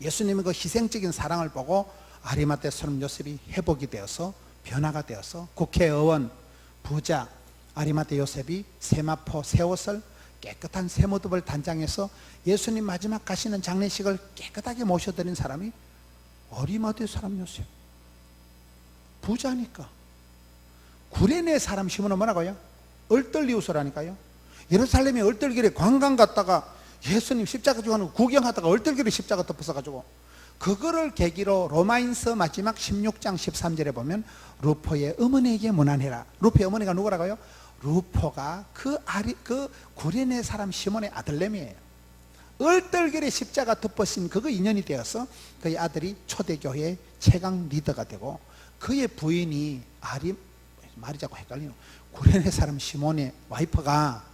예수님의 그 희생적인 사랑을 보고 아리마대 사람 요셉이 회복이 되어서 변화가 되어서 국회의원, 부자 아리마대 요셉이 세마포 새옷을 깨끗한 세모듭을 단장해서 예수님 마지막 가시는 장례식을 깨끗하게 모셔드린 사람이 아리마대 사람 요셉. 부자니까. 구레네 사람 시몬은 뭐라고요? 얼떨리우스라니까요. 예루살렘에 얼떨결에 관광 갔다가 예수님 십자가 지고 하는 거 구경하다가 얼떨결에 십자가 덮어서가지고, 그거를 계기로 로마인서 마지막 16장 13절에 보면 루포의 어머니에게 문안해라. 루포의 어머니가 누구라고요? 루포가 그 구레네 사람 시몬의 아들내미예요. 얼떨결에 십자가 덮어진 그거 인연이 되어서 그의 아들이 초대교회의 최강 리더가 되고, 그의 부인이 말이 자꾸 헷갈리노. 구레네 사람 시몬의 와이프가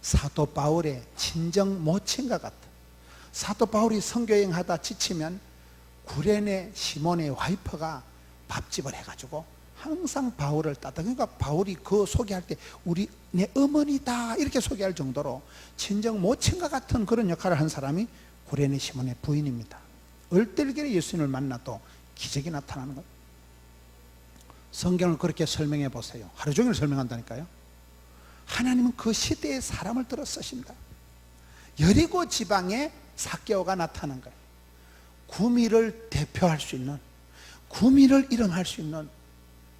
사도 바울의 친정 모친과 같다. 사도 바울이 선교여행하다 지치면 구레네 시몬의 와이프가 밥집을 해가지고 항상 바울을 따다. 그러니까 바울이 그 소개할 때 우리 내 어머니다 이렇게 소개할 정도로 친정 모친과 같은 그런 역할을 한 사람이 구레네 시몬의 부인입니다. 얼떨결에 예수님을 만나도 기적이 나타나는 거예요. 성경을 그렇게 설명해 보세요. 하루 종일 설명한다니까요. 하나님은 그 시대의 사람을 들어 쓰신다. 여리고 지방에 삭개오가 나타난 거예요. 구미를 대표할 수 있는, 구미를 이름할 수 있는.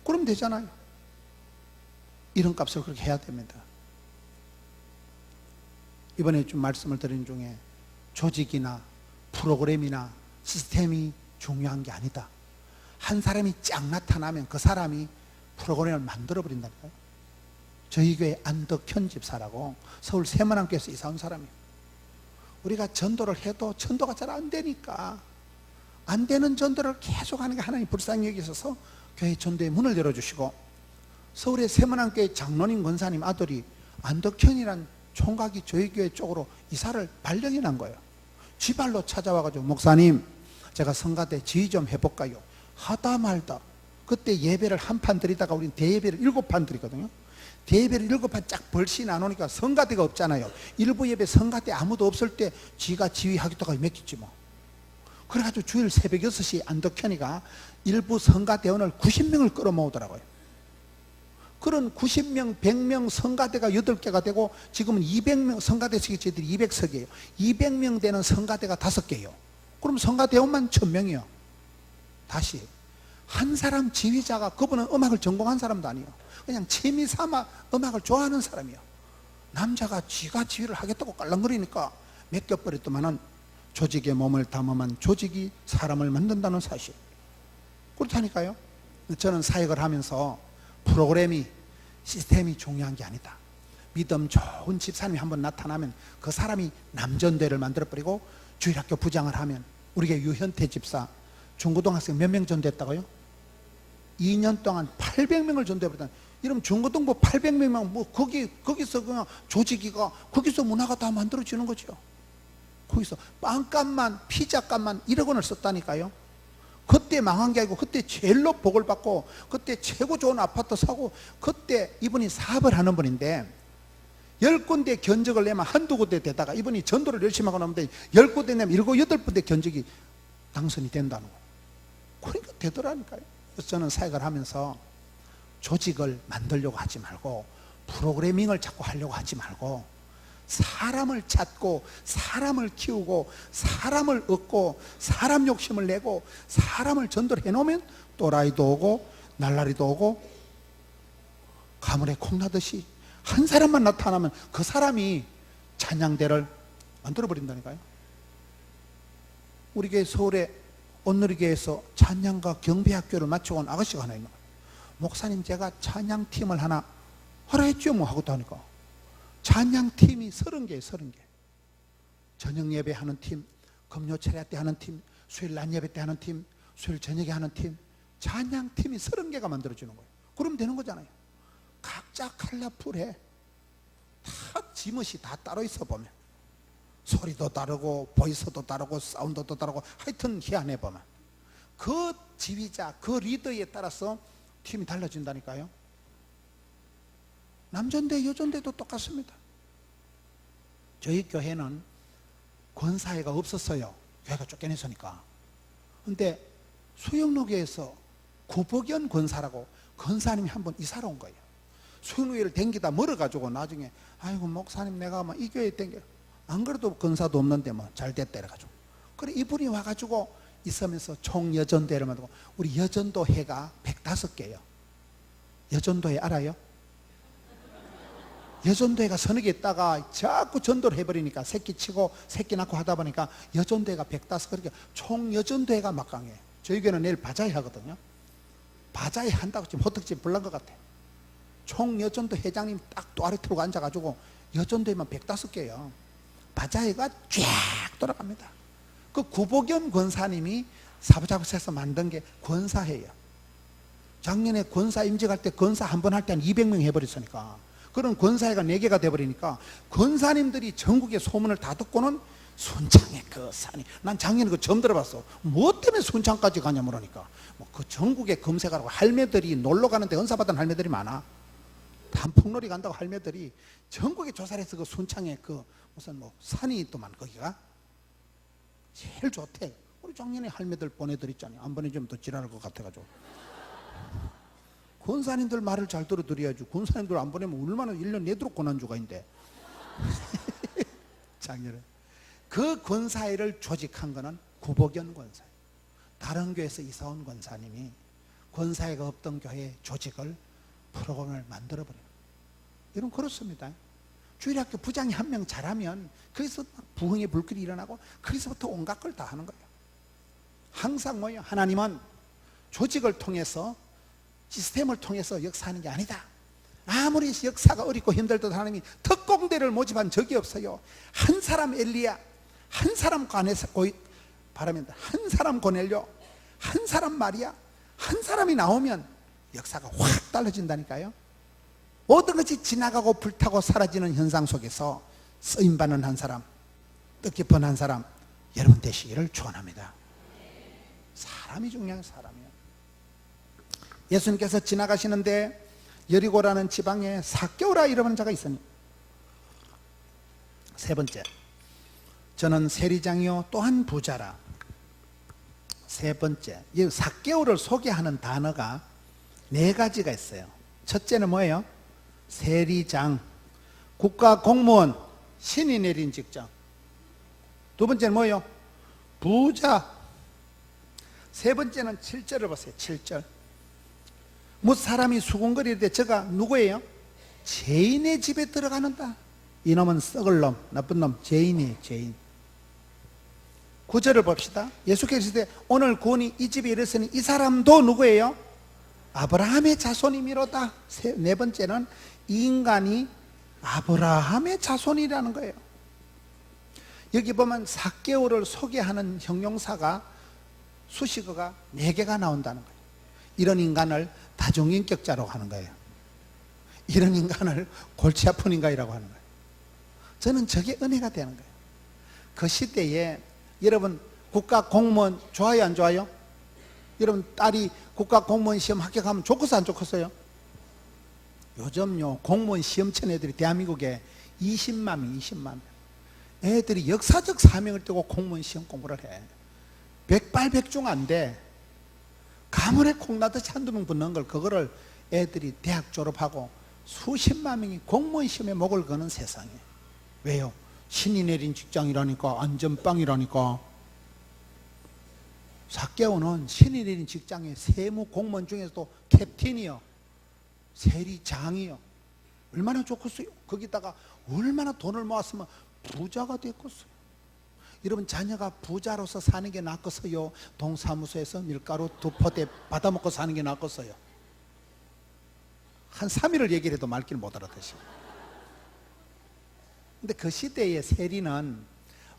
그럼 되잖아요. 이름값을 그렇게 해야 됩니다. 이번에 좀 말씀을 드린 중에 조직이나 프로그램이나 시스템이 중요한 게 아니다. 한 사람이 쫙 나타나면 그 사람이 프로그램을 만들어 버린다니까요. 저희 교회 안덕현 집사라고 서울 세문안교에서 이사 온 사람이에요. 우리가 전도를 해도 전도가 잘 안 되니까, 안 되는 전도를 계속 하는 게 하나님 불쌍히 여기셔서 교회 전도의 문을 열어주시고, 서울의 세문안교회 장로님 권사님 아들이 안덕현이란 총각이 저희 교회 쪽으로 이사를 발령이 난 거예요. 쥐발로 찾아와가지고, 목사님 제가 성가대 지휘 좀 해볼까요? 하다 말다. 그때 예배를 한 판 드리다가 우리는 대예배를 7판 드리거든요. 대예배를 7판 쫙 벌시 나누니까 성가대가 없잖아요. 일부 예배 성가대 아무도 없을 때 지가 지휘하겠다가 맡겼지 뭐. 그래가지고 주일 새벽 6시 안덕현이가 일부 성가대원을 90명을 끌어모으더라고요. 그런 90명, 100명 성가대가 8개가 되고, 지금은 200명, 성가대석이 저희들이 200석이에요. 200명 되는 성가대가 5개예요. 그럼 성가대원만 1000명이요. 다시, 한 사람 지휘자가, 그분은 음악을 전공한 사람도 아니에요. 그냥 취미 삼아 음악을 좋아하는 사람이에요. 남자가 지가 지휘를 하겠다고 깔랑거리니까 맡겨버렸더만은 조직에 몸을 담아만 조직이 사람을 만든다는 사실. 그렇다니까요. 저는 사역을 하면서 프로그램이, 시스템이 중요한 게 아니다. 믿음 좋은 집사님이 한번 나타나면 그 사람이 남전대를 만들어버리고 주일학교 부장을 하면, 우리 교회 유현태 집사 중고등학생 몇 명 전도했다고요? 2년 동안 800명을 전도해버렸다. 이러면 중고등부 800명만 뭐 거기서 그냥 조직이가, 거기서 문화가 다 만들어지는 거죠. 거기서 빵값만, 피자값만 1억 원을 썼다니까요. 그때 망한 게 아니고, 그때 제일로 복을 받고, 그때 최고 좋은 아파트 사고, 그때 이분이 사업을 하는 분인데 10군데 견적을 내면 한두 군데 되다가, 이분이 전도를 열심히 하고 나면 10군데 내면 7, 8군데 견적이 당선이 된다는 거. 그러니까 되더라니까요. 그래서 저는 사역을 하면서 조직을 만들려고 하지 말고, 프로그래밍을 자꾸 하려고 하지 말고, 사람을 찾고 사람을 키우고 사람을 얻고 사람 욕심을 내고 사람을 전도를 해놓으면 또라이도 오고 날라리도 오고 가물에 콩나듯이 한 사람만 나타나면 그 사람이 찬양대를 만들어버린다니까요. 우리 교회 서울에 온누리교회에서 찬양과 경배학교를 마치고 온 아가씨가 하나 있는 거예요. 목사님, 제가 찬양팀을 하나 하라 했죠. 뭐 하고 다니까 찬양팀이 30개예요. 30개. 저녁 예배 하는 팀, 금요 차례 때 하는 팀, 수요일 낮 예배 때 하는 팀, 수요일 저녁에 하는 팀, 찬양팀이 30개가 만들어지는 거예요. 그러면 되는 거잖아요. 각자 컬러풀해. 다 지멋이 다 따로 있어 보면. 소리도 다르고 보이스도 다르고 사운드도 다르고 하여튼 희한해 보면. 그 지휘자, 그 리더에 따라서 팀이 달라진다니까요. 남전대 여전대도 똑같습니다. 저희 교회는 권사회가 없었어요. 교회가 쫓겨냈으니까. 근데 수영로교에서 구복연 권사라고 권사님이 한 번 이사를 온 거예요. 수영로교를 댕기다 멀어가지고 나중에 아이고 목사님, 내가 막 이 교회에 댕겨, 안 그래도 권사도 없는데 뭐 잘 됐다 이래가지고, 그래 이분이 와가지고 있으면서 총여전대를 만들고, 우리 여전도회가 105개예요 여전도회 알아요? 여전도회가 서너 개 있다가 자꾸 전도를 해버리니까 새끼 치고 새끼 낳고 하다 보니까 여전도회가 105, 그렇게 총 여전도회가 막강해요. 저희 교회는 내일 바자회 하거든요. 바자회 한다고 지금 호떡집 불난 것 같아. 총 여전도 회장님 딱 또 아래 틀고 앉아가지고 여전도회만 105개예요 바자회가 쫙 돌아갑니다. 그 구복연 권사님이 사부작업에서 만든 게 권사회예요. 작년에 권사 임직할 때 권사 한 번 할 때 한 200명 해버렸으니까, 그런 권사회가 4개가 돼버리니까 권사님들이 전국의 소문을 다 듣고는 순창의 그 산이, 난 작년에 그 처음 들어봤어. 뭐 때문에 순창까지 가냐 그러니까 뭐 그 전국에 검색하라고 할매들이 놀러 가는데 은사받은 할매들이 많아. 단풍놀이 간다고 할매들이 전국에 조사를 해서 그 순창에 그 무슨 뭐 산이 있더만 거기가 제일 좋대. 우리 작년에 할매들 보내드렸잖아요. 안 보내주면 더 지랄할 것 같아가지고. 권사님들 말을 잘 들어드려야지. 권사님들 안 보내면 얼마나 1년 내도록 고난주가 있는데. 작년에 그 권사회를 조직한 거는 구복연 권사. 다른 교회에서 이사온 권사님이 권사회가 없던 교회 조직을 프로그램을 만들어버려요. 여러분 그렇습니다. 주일학교 부장이 한 명 잘하면 거기서 부흥의 불길이 일어나고 거기서부터 온갖 걸 다 하는 거예요. 항상 뭐예요? 하나님은 조직을 통해서, 시스템을 통해서 역사하는 게 아니다. 아무리 역사가 어렵고 힘들어도 하나님이 특공대를 모집한 적이 없어요. 한 사람 엘리야, 한 사람 바라면 한 사람 고넬료, 한 사람 마리아, 한 사람이 나오면 역사가 확 달라진다니까요. 모든 것이 지나가고 불타고 사라지는 현상 속에서 쓰임받는 한 사람, 뜻깊은 한 사람 여러분 되시기를 축원합니다. 사람이 중요한 사람이에요. 예수님께서 지나가시는데 여리고라는 지방에 삭개오라 이러는 자가 있으니, 세 번째, 저는 세리장이요 또한 부자라. 세 번째, 이 삭개오를 소개하는 단어가 4가지가 있어요. 첫째는 뭐예요? 세리장, 국가공무원, 신이 내린 직장. 두 번째는 뭐예요? 부자. 세 번째는 7절을 보세요. 7절. 뭐 사람이 수군거리는데 저가 누구예요? 죄인의 집에 들어가는다. 이놈은 썩을 놈, 나쁜 놈, 죄인이에요. 죄인. 9절을 봅시다. 예수께서 이르시되 오늘 구원이 이 집에 이르렀으니 이 사람도 누구예요? 아브라함의 자손이미로다. 네 번째는 이 인간이 아브라함의 자손이라는 거예요. 여기 보면 삭개오를 소개하는 형용사가, 수식어가 4개가 나온다는 거예요. 이런 인간을 다중인격자라고 하는 거예요. 이런 인간을 골치 아픈 인간이라고 하는 거예요. 저는 저게 은혜가 되는 거예요. 그 시대에 여러분 국가공무원 좋아요 안 좋아요? 여러분 딸이 국가공무원 시험 합격하면 좋겠어 안 좋겠어요? 요즘요 공무원 시험 친 애들이 대한민국에 20만 명, 20만 명. 애들이 역사적 사명을 띠고 공무원 시험 공부를 해. 백발백중 안 돼. 가물에 콩나듯이 한두 명 붙는 걸, 그거를 애들이 대학 졸업하고 수십만 명이 공무원 시험에 목을 거는 세상에. 왜요? 신이 내린 직장이라니까, 안전빵이라니까. 삭개오는 신이 내린 직장의 세무 공무원 중에서도 캡틴이요, 세리장이요. 얼마나 좋겠어요. 거기다가 얼마나 돈을 모았으면 부자가 됐겠어요. 여러분, 자녀가 부자로서 사는 게 낫겠어요? 동사무소에서 밀가루 2포대 받아먹고 사는 게 낫겠어요? 한 3일을 얘기를 해도 말귀를 못 알아듣어요. 근데 그 시대의 세리는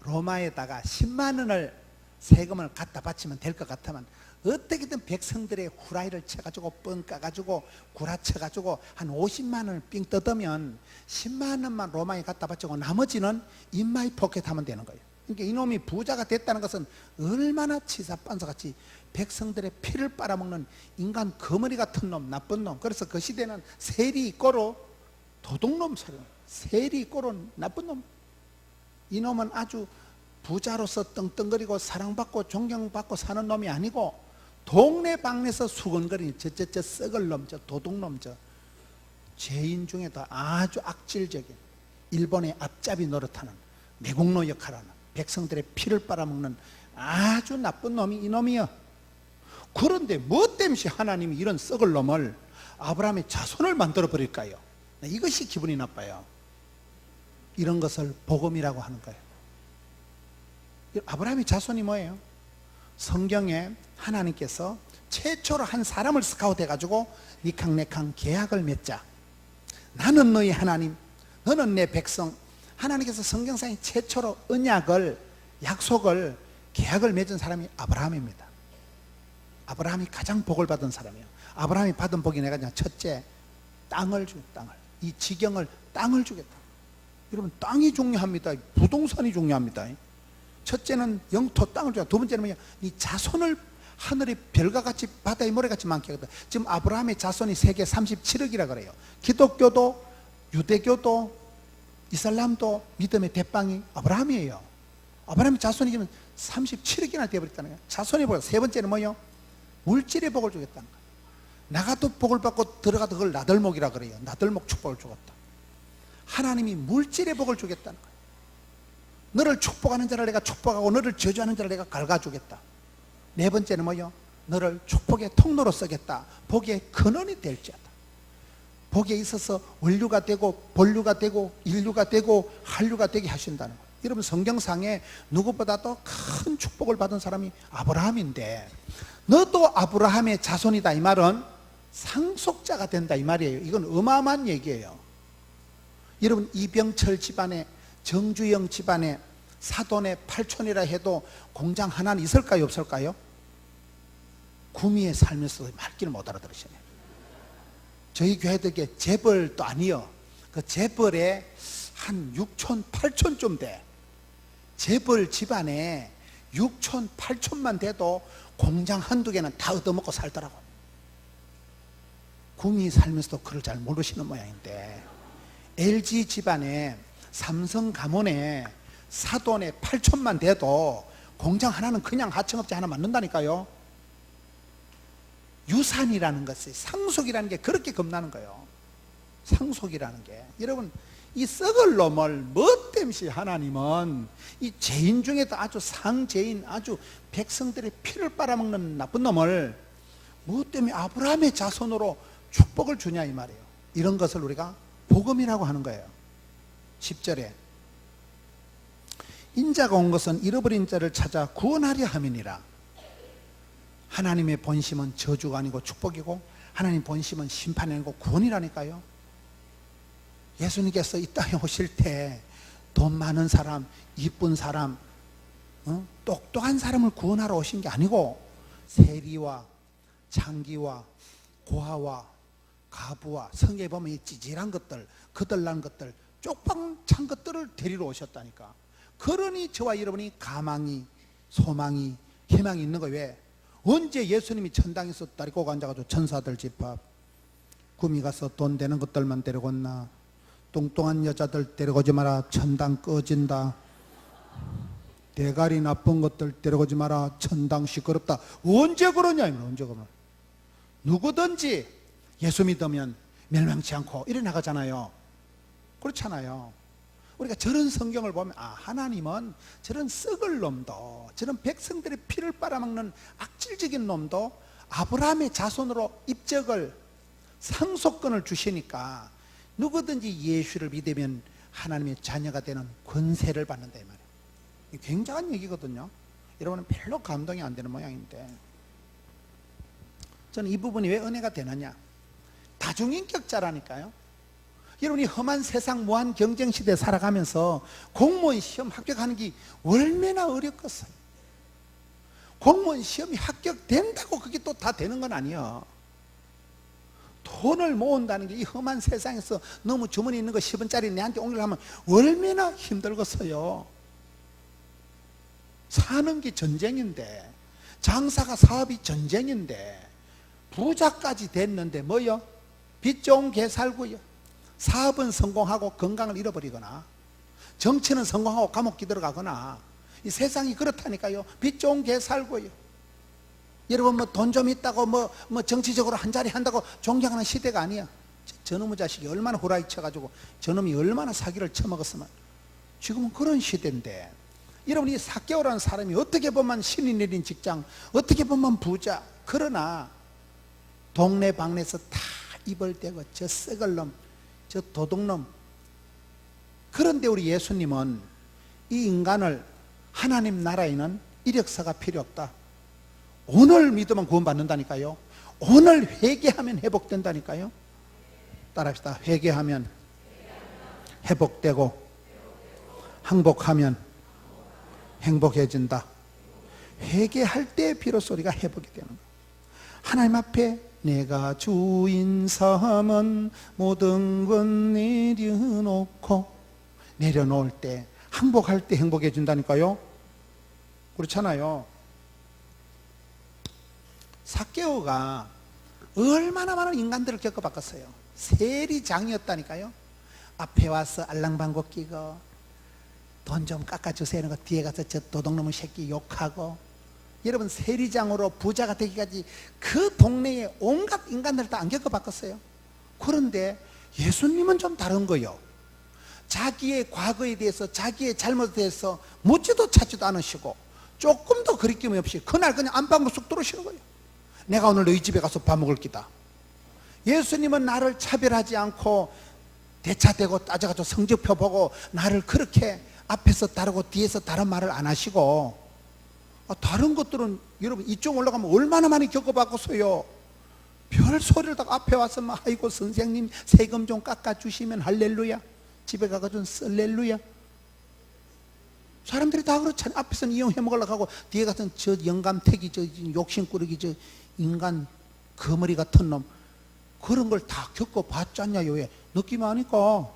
로마에다가 10만 원을 세금을 갖다 바치면 될 것 같으면 어떻게든 백성들의 후라이를 쳐가지고 뻥 까가지고 구라쳐가지고 한 50만 원을 삥 뜯으면 10만 원만 로마에 갖다 바치고 나머지는 인마이 포켓 하면 되는 거예요. 그러니까 이놈이 부자가 됐다는 것은 얼마나 치사빤사같이 백성들의 피를 빨아먹는 인간 거머리 같은 놈, 나쁜 놈. 그래서 그 시대는 세리 꼬로 도둑놈 소리, 세리 꼬로 나쁜 놈. 이놈은 아주 부자로서 떵떵거리고 사랑받고 존경받고 사는 놈이 아니고 동네방네에서 수건거리는 저 썩을 놈, 저 도둑놈, 저 죄인 중에도 아주 악질적인 일본의 앞잡이 노릇하는 매국노 역할하는 백성들의 피를 빨아먹는 아주 나쁜 놈이 이놈이요. 그런데 뭐 때문에 하나님이 이런 썩을 놈을 아브라함의 자손을 만들어 버릴까요? 이것이 기분이 나빠요. 이런 것을 복음이라고 하는 거예요. 아브라함의 자손이 뭐예요? 성경에 하나님께서 최초로 한 사람을 스카우트 해가지고 니캉네캉 계약을 맺자. 나는 너희 하나님, 너는 내 백성. 하나님께서 성경상에 최초로 언약을, 약속을, 계약을 맺은 사람이 아브라함입니다. 아브라함이 가장 복을 받은 사람이에요. 아브라함이 받은 복이 내가 그냥 첫째, 땅을 주겠다. 땅을. 이 지경을 땅을 주겠다. 여러분, 땅이 중요합니다. 부동산이 중요합니다. 첫째는 영토 땅을 주겠다. 두 번째는 뭐냐? 이 자손을 하늘의 별과 같이 바다의 모래같이 많게 하거든. 지금 아브라함의 자손이 세계 37억이라 그래요. 기독교도 유대교도 이슬람도 믿음의 대빵이 아브라함이에요. 아브라함의 자손이 지금 37억이나 되어버렸다는 거예요. 자손이 복을. 세 번째는 뭐예요? 물질의 복을 주겠다는 거예요. 나가도 복을 받고 들어가도 그걸 나들목이라 그래요. 나들목 축복을 주겠다. 하나님이 물질의 복을 주겠다는 거예요. 너를 축복하는 자를 내가 축복하고 너를 저주하는 자를 내가 갈가주겠다. 네 번째는 뭐예요? 너를 축복의 통로로 쓰겠다. 복의 근원이 될지어다. 복에 있어서 원류가 되고 본류가 되고 인류가 되고 한류가 되게 하신다는 거예요. 여러분, 성경상에 누구보다도 큰 축복을 받은 사람이 아브라함인데 너도 아브라함의 자손이다 이 말은 상속자가 된다 이 말이에요. 이건 어마어마한 얘기예요. 여러분, 이병철 집안에, 정주영 집안에 사돈의 팔촌이라 해도 공장 하나는 있을까요 없을까요? 구미에 살면서도 말귀를 못 알아들으시네요. 저희 교회들께 재벌도 아니요, 그 재벌에 한 6촌 8촌쯤 돼. 재벌 집안에 6촌 8촌만 돼도 공장 한두 개는 다 얻어먹고 살더라고. 구미 살면서도 그걸 잘 모르시는 모양인데, LG 집안에, 삼성 가문에 사돈의 8촌만 돼도 공장 하나는 그냥 하청업체 하나 만든다니까요. 유산이라는 것이, 상속이라는 게 그렇게 겁나는 거예요. 상속이라는 게. 여러분, 이 썩을 놈을 뭐 때문에 하나님은 이 죄인 중에도 아주 상죄인, 아주 백성들의 피를 빨아먹는 나쁜 놈을 뭐 때문에 아브라함의 자손으로 축복을 주냐 이 말이에요. 이런 것을 우리가 복음이라고 하는 거예요. 10절에 인자가 온 것은 잃어버린 자를 찾아 구원하려 함이니라. 하나님의 본심은 저주가 아니고 축복이고 하나님 본심은 심판이 아니고 구원이라니까요. 예수님께서 이 땅에 오실 때 돈 많은 사람, 이쁜 사람, 똑똑한 사람을 구원하러 오신 게 아니고 세리와 장기와 고아와 가부와, 성경에 보면 이 찌질한 것들, 거들난 것들, 쪽방찬 것들을 데리러 오셨다니까. 그러니 저와 여러분이 가망이, 소망이, 희망이 있는 거예요. 왜? 언제 예수님이 천당에서 다리 꼬고 앉아가지고 천사들 집합, 구미 가서 돈 되는 것들만 데려갔나, 뚱뚱한 여자들 데려오지 마라, 천당 꺼진다, 대가리 나쁜 것들 데려오지 마라, 천당 시끄럽다. 언제 그러냐, 언제 그러냐. 누구든지 예수 믿으면 멸망치 않고 이래 나가잖아요. 그렇잖아요. 우리가 저런 성경을 보면 하나님은 저런 썩을 놈도, 저런 백성들의 피를 빨아먹는 악질적인 놈도 아브라함의 자손으로 입적을, 상속권을 주시니까 누구든지 예수를 믿으면 하나님의 자녀가 되는 권세를 받는다 이 말이에요. 이게 굉장한 얘기거든요. 여러분은 별로 감동이 안 되는 모양인데, 저는 이 부분이 왜 은혜가 되느냐, 다중인격자라니까요. 여러분이 험한 세상 무한 경쟁 시대에 살아가면서 공무원 시험 합격하는 게 얼마나 어렵겠어요. 공무원 시험이 합격된다고 그게 또 다 되는 건 아니에요. 돈을 모은다는 게 이 험한 세상에서 너무 주머니 있는 거 10원짜리 내한테 옮기려면 얼마나 힘들겠어요. 사는 게 전쟁인데, 장사가 사업이 전쟁인데, 부자까지 됐는데 뭐요? 빚 좋은 개 살고요. 사업은 성공하고 건강을 잃어버리거나, 정치는 성공하고 감옥 들어가거나, 이 세상이 그렇다니까요. 빚 좋은 개 살고요. 여러분 뭐 돈 좀 있다고 뭐 정치적으로 한 자리 한다고 존경하는 시대가 아니야. 저놈의 자식이 얼마나 후라이 쳐가지고 저놈이 얼마나 사기를 쳐먹었으면. 지금은 그런 시대인데, 여러분 이 삭개오라는 사람이 어떻게 보면 신이 내린 직장, 어떻게 보면 부자, 그러나 동네 방네에서 다 입을 떼고 저 썩을 놈, 저 도둑놈. 그런데 우리 예수님은 이 인간을, 하나님 나라에는 이력서가 필요 없다, 오늘 믿으면 구원받는다니까요. 오늘 회개하면 회복된다니까요. 따라합시다. 회개하면 회복되고, 항복하면 행복해진다. 회개할 때 비로소 우리가 회복이 되는 거예요. 하나님 앞에 내가 주인 삼은 모든 건 내려놓고, 내려놓을 때, 항복할 때 행복해진다니까요. 그렇잖아요. 삭개오가 얼마나 많은 인간들을 겪어봤겠어요. 세리장이었다니까요. 앞에 와서 알랑방구 끼고 돈 좀 깎아주세요 하는 거, 뒤에 가서 저 도둑놈의 새끼 욕하고. 여러분 세리장으로 부자가 되기까지 그 동네에 온갖 인간들 다 안 겪어봤겠어요. 그런데 예수님은 좀 다른 거예요. 자기의 과거에 대해서, 자기의 잘못에 대해서 묻지도 찾지도 않으시고 조금도 거리낌이 없이 그날 그냥 안방으로 쑥 들어오시는 거예요. 내가 오늘 너희 집에 가서 밥 먹을 기다. 예수님은 나를 차별하지 않고 대차대고 따져가지고 성적표 보고 나를 그렇게 앞에서 다르고 뒤에서 다른 말을 안 하시고, 다른 것들은 여러분 이쪽 올라가면 얼마나 많이 겪어봤겠어요. 별 소리를 다 앞에 와서 막 아이고 선생님 세금 좀 깎아주시면 할렐루야, 집에 가가지고 썰렐루야. 사람들이 다 그렇잖아요. 앞에서는 이용해 먹으려고 하고 뒤에 가서는 저 영감택이, 저 욕심꾸러기, 저 인간 거머리 같은 놈, 그런 걸 다 겪어봤잖냐요. 왜? 느낌 아니까.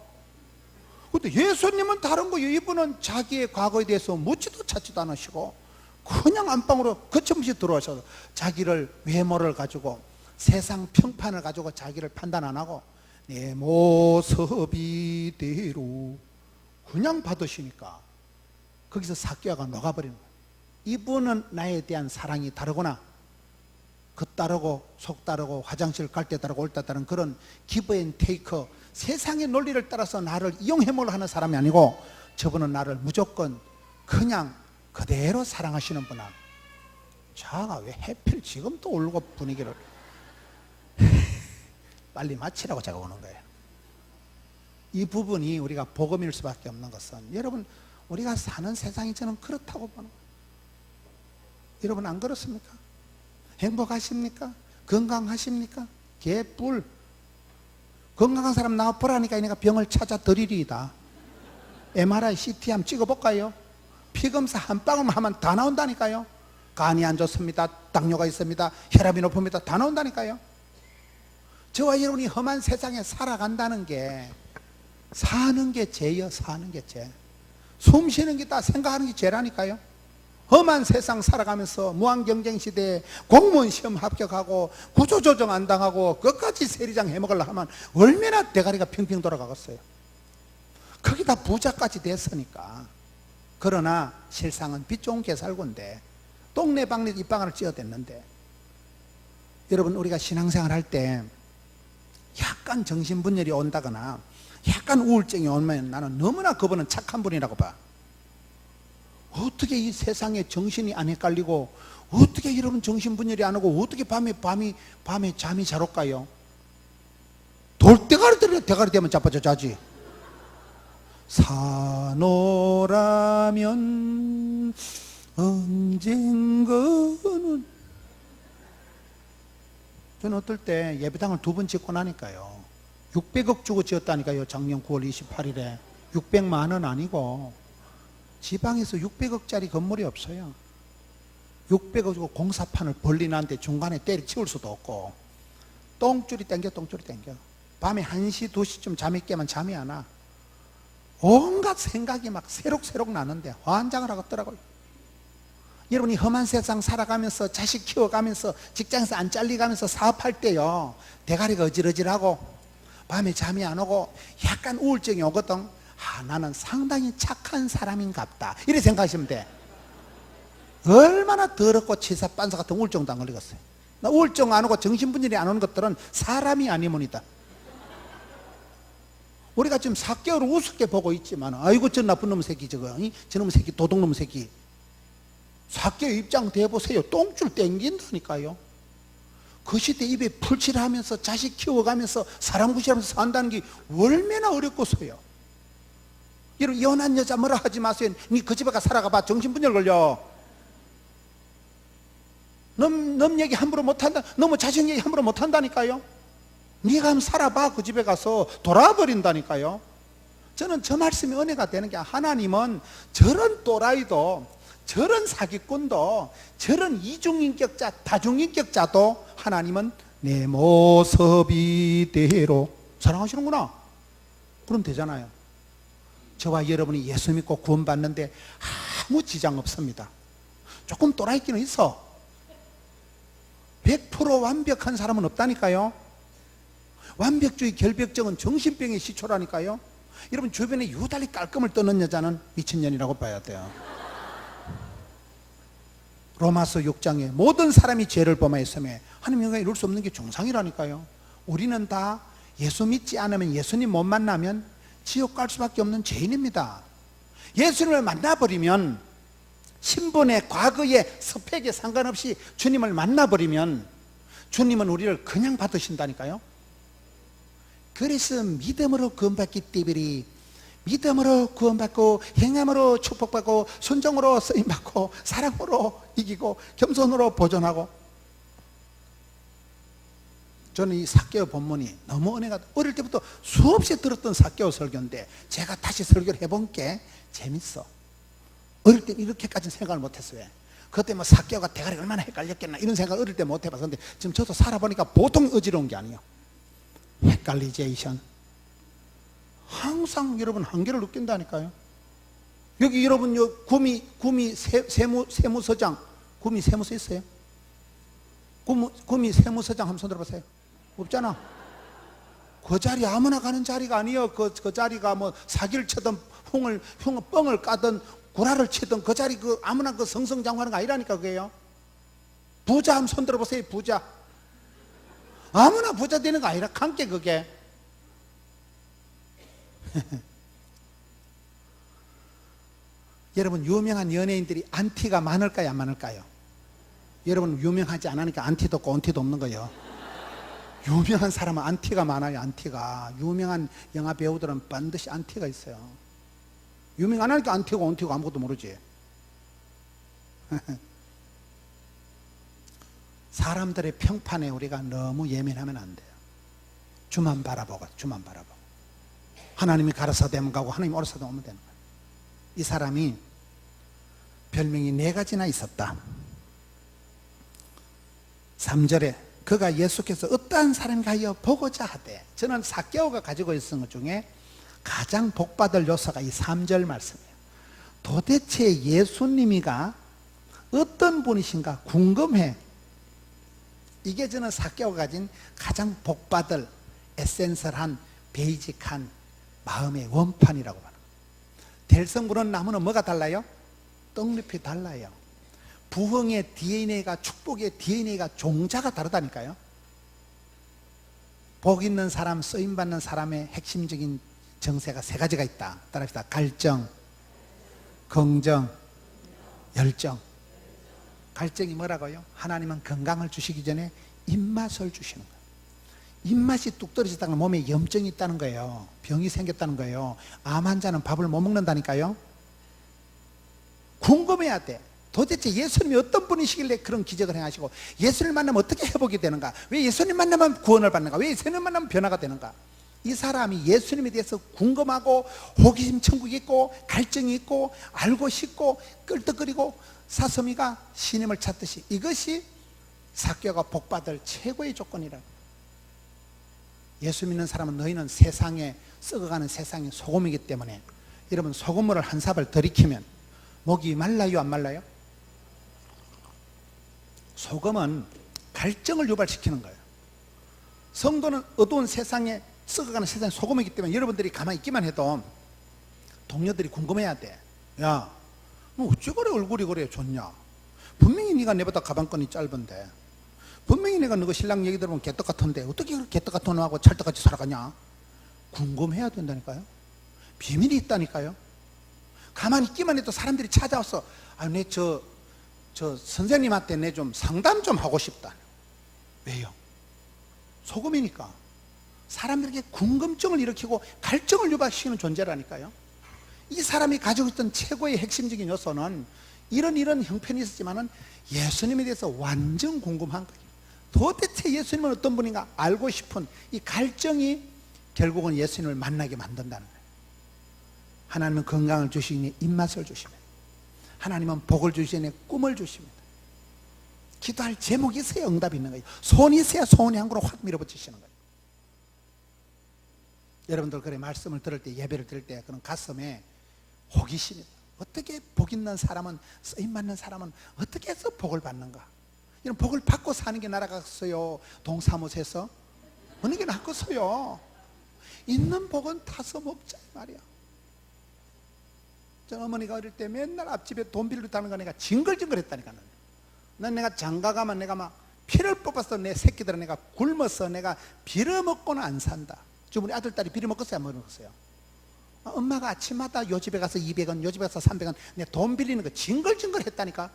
근데 예수님은 다른 거예요. 이분은 자기의 과거에 대해서 묻지도 찾지도 않으시고 그냥 안방으로 거침없이 들어와서 자기를, 외모를 가지고, 세상 평판을 가지고 자기를 판단 안 하고 내 모습 이대로 그냥 받으시니까 거기서 삭개오가 녹아버리는 거예요. 이분은 나에 대한 사랑이 다르구나. 겉 따르고 속 따르고 화장실 갈 때 따르고 올 때 따르는 그런 기브 앤 테이크, 세상의 논리를 따라서 나를 이용해먹으려 하는 사람이 아니고, 저분은 나를 무조건 그냥 그대로 사랑하시는 분아. 자가 왜 해필 지금 또 울고 분위기를 빨리 마치라고 제가 오는 거예요. 이 부분이 우리가 복음일 수밖에 없는 것은, 여러분 우리가 사는 세상이 저는 그렇다고 보는 거예요. 여러분 안 그렇습니까? 행복하십니까? 건강하십니까? 개뿔. 건강한 사람 나와 보라니까 내가 병을 찾아 드리리이다. MRI, CT 한번 찍어볼까요? 피검사 한 방울만 하면 다 나온다니까요. 간이 안 좋습니다, 당뇨가 있습니다, 혈압이 높습니다, 다 나온다니까요. 저와 여러분이 험한 세상에 살아간다는 게, 사는 게 죄요. 사는 게 죄. 숨 쉬는 게 다 생각하는 게 죄라니까요. 험한 세상 살아가면서 무한경쟁 시대에 공무원 시험 합격하고 구조조정 안 당하고 끝까지 세리장 해먹으려고 하면 얼마나 대가리가 핑핑 돌아가겠어요. 거기다 부자까지 됐으니까. 그러나 실상은 빚 좋은 개 살고인데, 동네 방네 입방아를 찧어댔는데, 여러분 우리가 신앙생활 할 때 약간 정신분열이 온다거나 약간 우울증이 오면 나는 너무나 그분은 착한 분이라고 봐. 어떻게 이 세상에 정신이 안 헷갈리고, 어떻게 여러분 정신분열이 안 오고, 어떻게 밤에 잠이 잘 올까요? 대가리 되면 자빠져 자지. 사노라면 언젠가는. 저는 어떨 때 예배당을 2번 짓고 나니까요, 600억 주고 지었다니까요. 작년 9월 28일에 600만 원 아니고, 지방에서 600억짜리 건물이 없어요. 600억 주고 공사판을 벌리는데 중간에 때려치울 수도 없고, 똥줄이 땡겨. 밤에 1시 2시쯤 잠이 깨면 잠이 안 와. 온갖 생각이 막 새록새록 나는데 환장을 하겠더라고요. 여러분이 험한 세상 살아가면서, 자식 키워가면서, 직장에서 안 잘리가면서 사업할 때요, 대가리가 어질어질하고 밤에 잠이 안 오고 약간 우울증이 오거든. 나는 상당히 착한 사람인갑다, 이렇게 생각하시면 돼. 얼마나 더럽고 치사빤사 같은 우울증도 안 걸리겠어요. 나 우울증 안 오고 정신분열이 안 오는 것들은 사람이 아니문이다. 우리가 지금 4개월 우습게 보고 있지만, 아이고 저 나쁜 놈 새끼, 저놈 새끼, 도둑놈 새끼. 4개월 입장 대보세요. 똥줄 땡긴다니까요. 그 시대 입에 풀칠하면서 자식 키워가면서 사람 구실하면서 산다는 게 얼마나 어렵겠어요. 여러분, 연한 여자 뭐라 하지 마세요. 니 그 집에 가 살아가봐, 정신분열 걸려. 놈 얘기 함부로 못한다. 너무 자식 얘기 함부로 못한다니까요. 네가 한번 살아봐. 그 집에 가서 돌아버린다니까요. 저는 저 말씀이 은혜가 되는 게, 하나님은 저런 또라이도, 저런 사기꾼도, 저런 이중인격자, 다중인격자도 하나님은 내 모습이대로 사랑하시는구나. 그럼 되잖아요. 저와 여러분이 예수 믿고 구원받는데 아무 지장 없습니다. 조금 또라이끼는 있어. 100% 완벽한 사람은 없다니까요. 완벽주의 결벽증은 정신병의 시초라니까요. 여러분, 주변에 유달리 깔끔을 떠는 여자는 미친년이라고 봐야 돼요. 로마서 6장에 모든 사람이 죄를 범하였으며 하나님 영광에 이룰 수 없는 게 정상이라니까요. 우리는 다 예수 믿지 않으면, 예수님 못 만나면 지옥 갈 수밖에 없는 죄인입니다. 예수님을 만나버리면, 신분의 과거의 스펙에 상관없이 주님을 만나버리면 주님은 우리를 그냥 받으신다니까요. 그래서 믿음으로 구원받기 때문에, 믿음으로 구원받고 행함으로 축복받고 순종으로 쓰임받고 사랑으로 이기고 겸손으로 보존하고. 저는 이 삭개오 본문이 너무 은혜가, 어릴 때부터 수없이 들었던 삭개오 설교인데 제가 다시 설교를 해본 게 재밌어. 어릴 때 이렇게까지는 생각을 못했어요. 그때 뭐 삭개오가 대가리가 얼마나 헷갈렸겠나, 이런 생각을 어릴 때 못 해봤었는데, 지금 저도 살아보니까 보통 어지러운 게 아니에요. 헷갈리제이션. 항상 여러분 한계를 느낀다니까요. 여기 여러분, 구미 세무서장, 구미 세무서 있어요? 구미 세무서장 한번 손 들어보세요. 없잖아. 그 자리 아무나 가는 자리가 아니에요. 그 자리가 뭐 사기를 치든 뻥을 까든 구라를 치든 그 자리 아무나 성성장하는 거 아니라니까. 그게요. 부자 한번 손 들어보세요. 부자. 아무나 부자 되는 거 아니라 함께 그게. 여러분, 유명한 연예인들이 안티가 많을까요, 안 많을까요? 여러분, 유명하지 않으니까 안티도 없고 온티도 없는 거예요. 유명한 사람은 안티가 많아요. 안티가. 유명한 영화 배우들은 반드시 안티가 있어요. 유명 안 하니까 안티고 온티고 아무것도 모르지. 사람들의 평판에 우리가 너무 예민하면 안 돼요. 주만 바라보고. 하나님이 가라사대면 가고 하나님이 오라사대 오면 되는 거예요. 이 사람이 별명이 4가지나 있었다. 3절에 그가 예수께서 어떠한 사람인가요 보고자 하되. 저는 삭개오가 가지고 있었던 것 중에 가장 복받을 요소가 이 3절 말씀이에요. 도대체 예수님이가 어떤 분이신가 궁금해. 이게 저는 삭개오가 가진 가장 복받을 에센셜한 베이직한 마음의 원판이라고 봐요. 될성부른 나무는 뭐가 달라요? 떡잎이 달라요. 부흥의 DNA가, 축복의 DNA가, 종자가 다르다니까요. 복 있는 사람, 쓰임받는 사람의 핵심적인 정세가 세 가지가 있다. 따라합시다. 갈정, 긍정, 열정. 갈정이 뭐라고요? 하나님은 건강을 주시기 전에 입맛을 주시는 거예요. 입맛이 뚝 떨어졌다는 건 몸에 염증이 있다는 거예요. 병이 생겼다는 거예요. 암 환자는 밥을 못 먹는다니까요. 궁금해야 돼. 도대체 예수님이 어떤 분이시길래 그런 기적을 행하시고, 예수님 만나면 어떻게 회복이 되는가? 왜 예수님 만나면 구원을 받는가? 왜 예수님 만나면 변화가 되는가? 이 사람이 예수님에 대해서 궁금하고 호기심 천국이 있고 갈증이 있고 알고 싶고 끌떡거리고 사슴이가 신임을 찾듯이, 이것이 삭개오가 복받을 최고의 조건이라고. 예수 믿는 사람은 너희는 세상에 썩어가는 세상의 소금이기 때문에, 여러분 소금물을 한 삽을 들이키면 목이 말라요 안 말라요? 소금은 갈증을 유발시키는 거예요. 성도는 어두운 세상에 썩어가는 세상의 소금이기 때문에 여러분들이 가만히 있기만 해도 동료들이 궁금해야 돼. 야, 뭐 어찌 그래 얼굴이 그래 좋냐? 분명히 네가 내보다 가방끈이 짧은데, 분명히 내가 너 신랑 얘기 들으면 개떡 같은데 어떻게 그렇게 개떡 같은 놈하고 찰떡같이 살아가냐? 궁금해야 된다니까요. 비밀이 있다니까요. 가만히 있기만 해도 사람들이 찾아와서, 아, 내 저 선생님한테 내 좀 상담 좀 하고 싶다. 왜요? 소금이니까. 사람들에게 궁금증을 일으키고 갈증을 유발시키는 존재라니까요. 이 사람이 가지고 있던 최고의 핵심적인 요소는 이런 형편이 있었지만은 예수님에 대해서 완전 궁금한 거예요. 도대체 예수님은 어떤 분인가 알고 싶은 이 갈증이 결국은 예수님을 만나게 만든다는 거예요. 하나님은 건강을 주시니 입맛을 주십니다. 하나님은 복을 주시니 꿈을 주십니다. 기도할 제목이 있어야 응답이 있는 거예요. 소원이 있어야 소원의 항구로 확 밀어붙이시는 거예요. 여러분들 그래 말씀을 들을 때, 예배를 들을 때 그런 가슴에 호기심이, 어떻게 복 있는 사람은, 쓰임 받는 사람은 어떻게 해서 복을 받는가? 이런 복을 받고 사는 게 나라겠어요? 동사무소에서 어느 게 낫겠어요? 있는 복은 다 써먹자 말이야. 저 어머니가 어릴 때 맨날 앞집에 돈 빌리다는 거 내가 징글징글 했다니까. 난 내가 장가 가면 내가 막 피를 뽑아서 내 새끼들은 내가 굶어서 내가 빌어먹고는 안 산다. 지금 우리 아들 딸이 빌어먹었어요 안 먹었어요? 엄마가 아침마다 요 집에 가서 200원, 요 집에 가서 300원 내 돈 빌리는 거 징글징글 했다니까.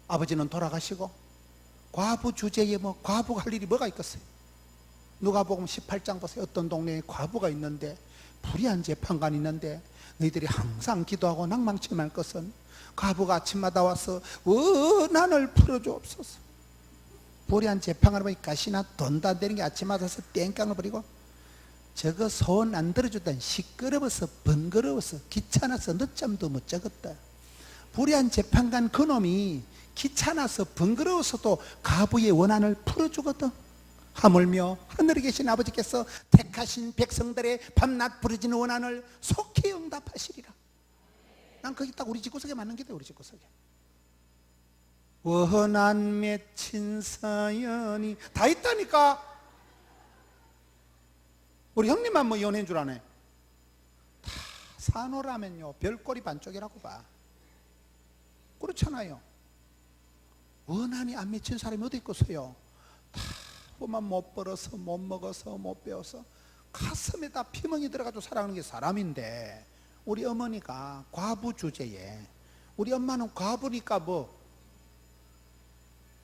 아버지는 돌아가시고 과부 주제에 뭐 과부가 할 일이 뭐가 있겠어요? 누가복음 18장 보세요. 어떤 동네에 과부가 있는데, 불의한 재판관이 있는데, 너희들이 항상 기도하고 낭망치 말 것은 과부가 아침마다 와서 원한을 풀어주옵소서. 불의한 재판관을 보니 가시나 돈 다 되는 게 아침마다 와서 땡깡을 버리고, 저거 소원 안 들어주던 시끄러워서 번거로워서 귀찮아서 늦잠도 못 자겠다. 불의한 재판관 그놈이 귀찮아서 번거로워서도 과부의 원한을 풀어주거든. 하물며 하늘에 계신 아버지께서 택하신 백성들의 밤낮 부르짖는 원한을 속히 응답하시리라. 난 거기 딱 우리 집구석에 맞는 게 돼. 우리 집구석에 원한 맺힌 사연이 다 있다니까. 우리 형님만 뭐 연애인 줄 아네. 다 사노라면요 별꼴이 반쪽이라고 봐. 그렇잖아요. 원한이 안 맺힌 사람이 어디 있겠어요? 다 보면 못 벌어서 못 먹어서 못 배워서 가슴에다 피멍이 들어가지고 살아가는 게 사람인데, 우리 어머니가 과부 주제에, 우리 엄마는 과부니까 뭐,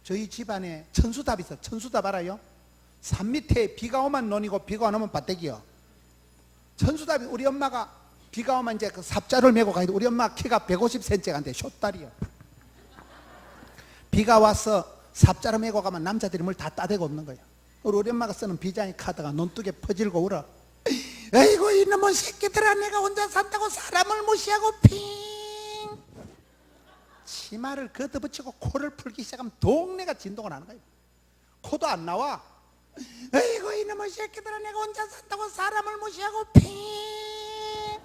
저희 집안에 천수답 있어. 천수답 알아요? 산 밑에 비가 오면 논이고 비가 안 오면 밭대기요. 천수답이, 우리 엄마가 비가 오면 이제 그 삽자를 메고 가는데, 우리 엄마 키가 150cm가 안 돼. 숏다리요. 비가 와서 삽자를 메고 가면 남자들이 뭘 다 따대고 없는 거예요. 우리 엄마가 쓰는 비장의 카드가 논둑에 퍼질고 울어. 에이구 이놈의 새끼들아, 내가 혼자 산다고 사람을 무시하고 핑 치마를 걷어붙이고 코를 풀기 시작하면 동네가 진동을 하는 거예요. 코도 안 나와. 에이구 이놈의 새끼들아, 내가 혼자 산다고 사람을 무시하고 핑.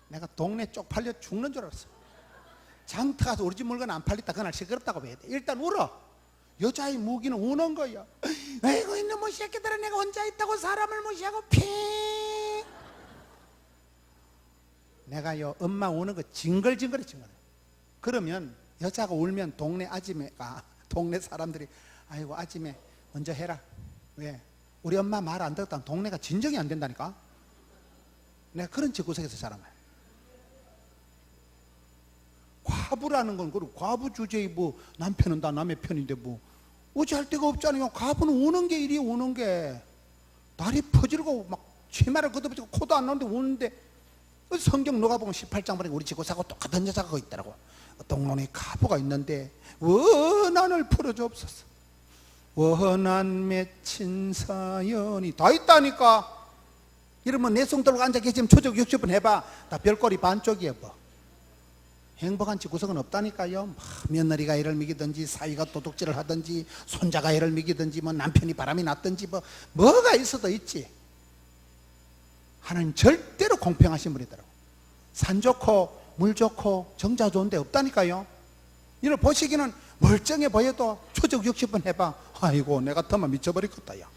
내가 동네 쪽팔려 죽는 줄 알았어. 장터 가서 우리 집 물건 안 팔렸다 그날 시끄럽다고 해야 돼. 일단 울어. 여자의 무기는 우는 거야. 에이구 이놈의 새끼들아, 내가 혼자 있다고 사람을 무시하고 핑. 내가요 엄마 우는 거 징글징글해. 그러면 여자가 울면 동네 아줌매가, 동네 사람들이 아이고 아줌매 먼저 해라. 왜? 우리 엄마 말 안 듣다면 동네가 진정이 안 된다니까. 내가 그런 집구석에서 자란 거야. 과부라는 건, 그리고 과부 주제에 뭐 남편은 다 남의 편인데 뭐 어찌할 데가 없잖아요. 과부는 우는 게 일이 우는 게 날이 퍼지르고 막 치마를 걷어붙이고 코도 안 나오는데 우는데, 성경 누가 보면 18장 보니까 우리 집구석하고 똑같은 여자가 거기 있더라고. 어떤 놈이 과부가 있는데 원한을 풀어주옵소서. 원한 맺힌 사연이 다 있다니까. 이러면 내성 들고 앉아 계시면 초적 60분 해봐. 다 별꼴이 반쪽이야 뭐. 행복한 집구석은 없다니까요. 며느리가 애를 먹이든지, 사위가 도둑질을 하든지, 손자가 애를 먹이든지, 뭐 남편이 바람이 났든지, 뭐가 있어도 있지. 하나님 절대로 공평하신 분이더라고. 산 좋고 물 좋고 정자 좋은 데 없다니까요. 이걸 보시기는 멀쩡해 보여도 초적 60번 해봐. 아이고 내가 더만 미쳐버리겠다 야.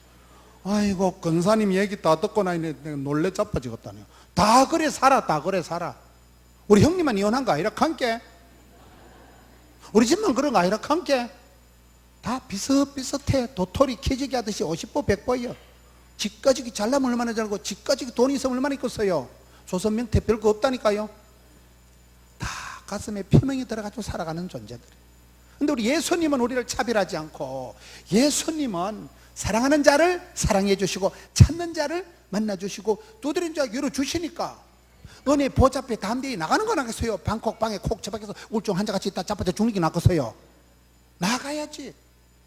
아이고 권사님 얘기 다 듣고 나니 내가 놀래 자빠지겠다네요. 다 그래 살아, 다 그래 살아. 우리 형님만 이혼한 거 아니라 함께, 우리 집만 그런 거 아니라 함께 다 비슷비슷해. 도토리 캐지기 하듯이 50보 100보예요. 집가지기 잘나면 얼마나 잘고, 집가지기 돈이 있으면 얼마나 있겠어요. 조선명태 별거 없다니까요. 다 가슴에 피멍이 들어가지고 살아가는 존재들. 근데 우리 예수님은 우리를 차별하지 않고, 예수님은 사랑하는 자를 사랑해 주시고 찾는 자를 만나 주시고 두드린 자 열어주시니까 은혜 보좌 앞에 담대히 나가는 거 나겠어요? 방콕 방에 콕 처박혀서 울증 환자같이 있다 자빠져 죽는 게 낫겠어요? 나가야지.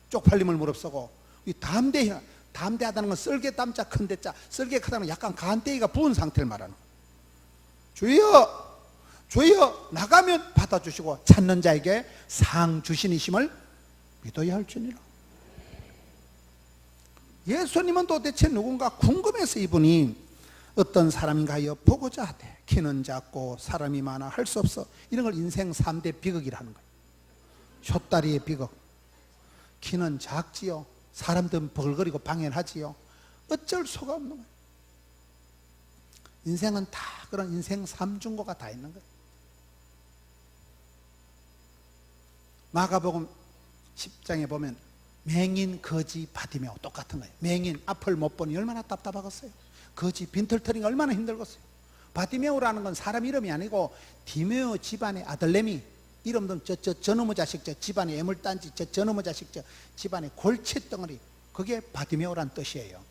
쪽팔림을 무릅쓰고. 이 담대하다는 건 썰개 땀자 큰 대자, 썰개 크다는 건 약간 간대기가 부은 상태를 말하는 거예요. 주여 나가면 받아주시고 찾는 자에게 상 주신이심을 믿어야 할지니라. 예수님은 도대체 누군가 궁금해서 이분이 어떤 사람인가 하여 보고자 하되 키는 작고 사람이 많아 할 수 없어. 이런 걸 인생 3대 비극이라는 거예요. 숏다리의 비극. 키는 작지요, 사람들은 버글거리고 방해하지요. 어쩔 수가 없는 거예요. 인생은 다 그런 인생 3중고가 다 있는 거예요. 마가복음 10장에 보면 맹인, 거지, 바디메오 똑같은 거예요. 맹인 앞을 못 보니 얼마나 답답하겠어요. 거지 빈털터리가 얼마나 힘들겠어요. 바디메오라는 건 사람 이름이 아니고 디메오 집안의 아들내미 이름도 저놈의 자식, 집안의 애물단지, 저놈의 자식, 집안의 골칫덩어리, 그게 바디메오란 뜻이에요.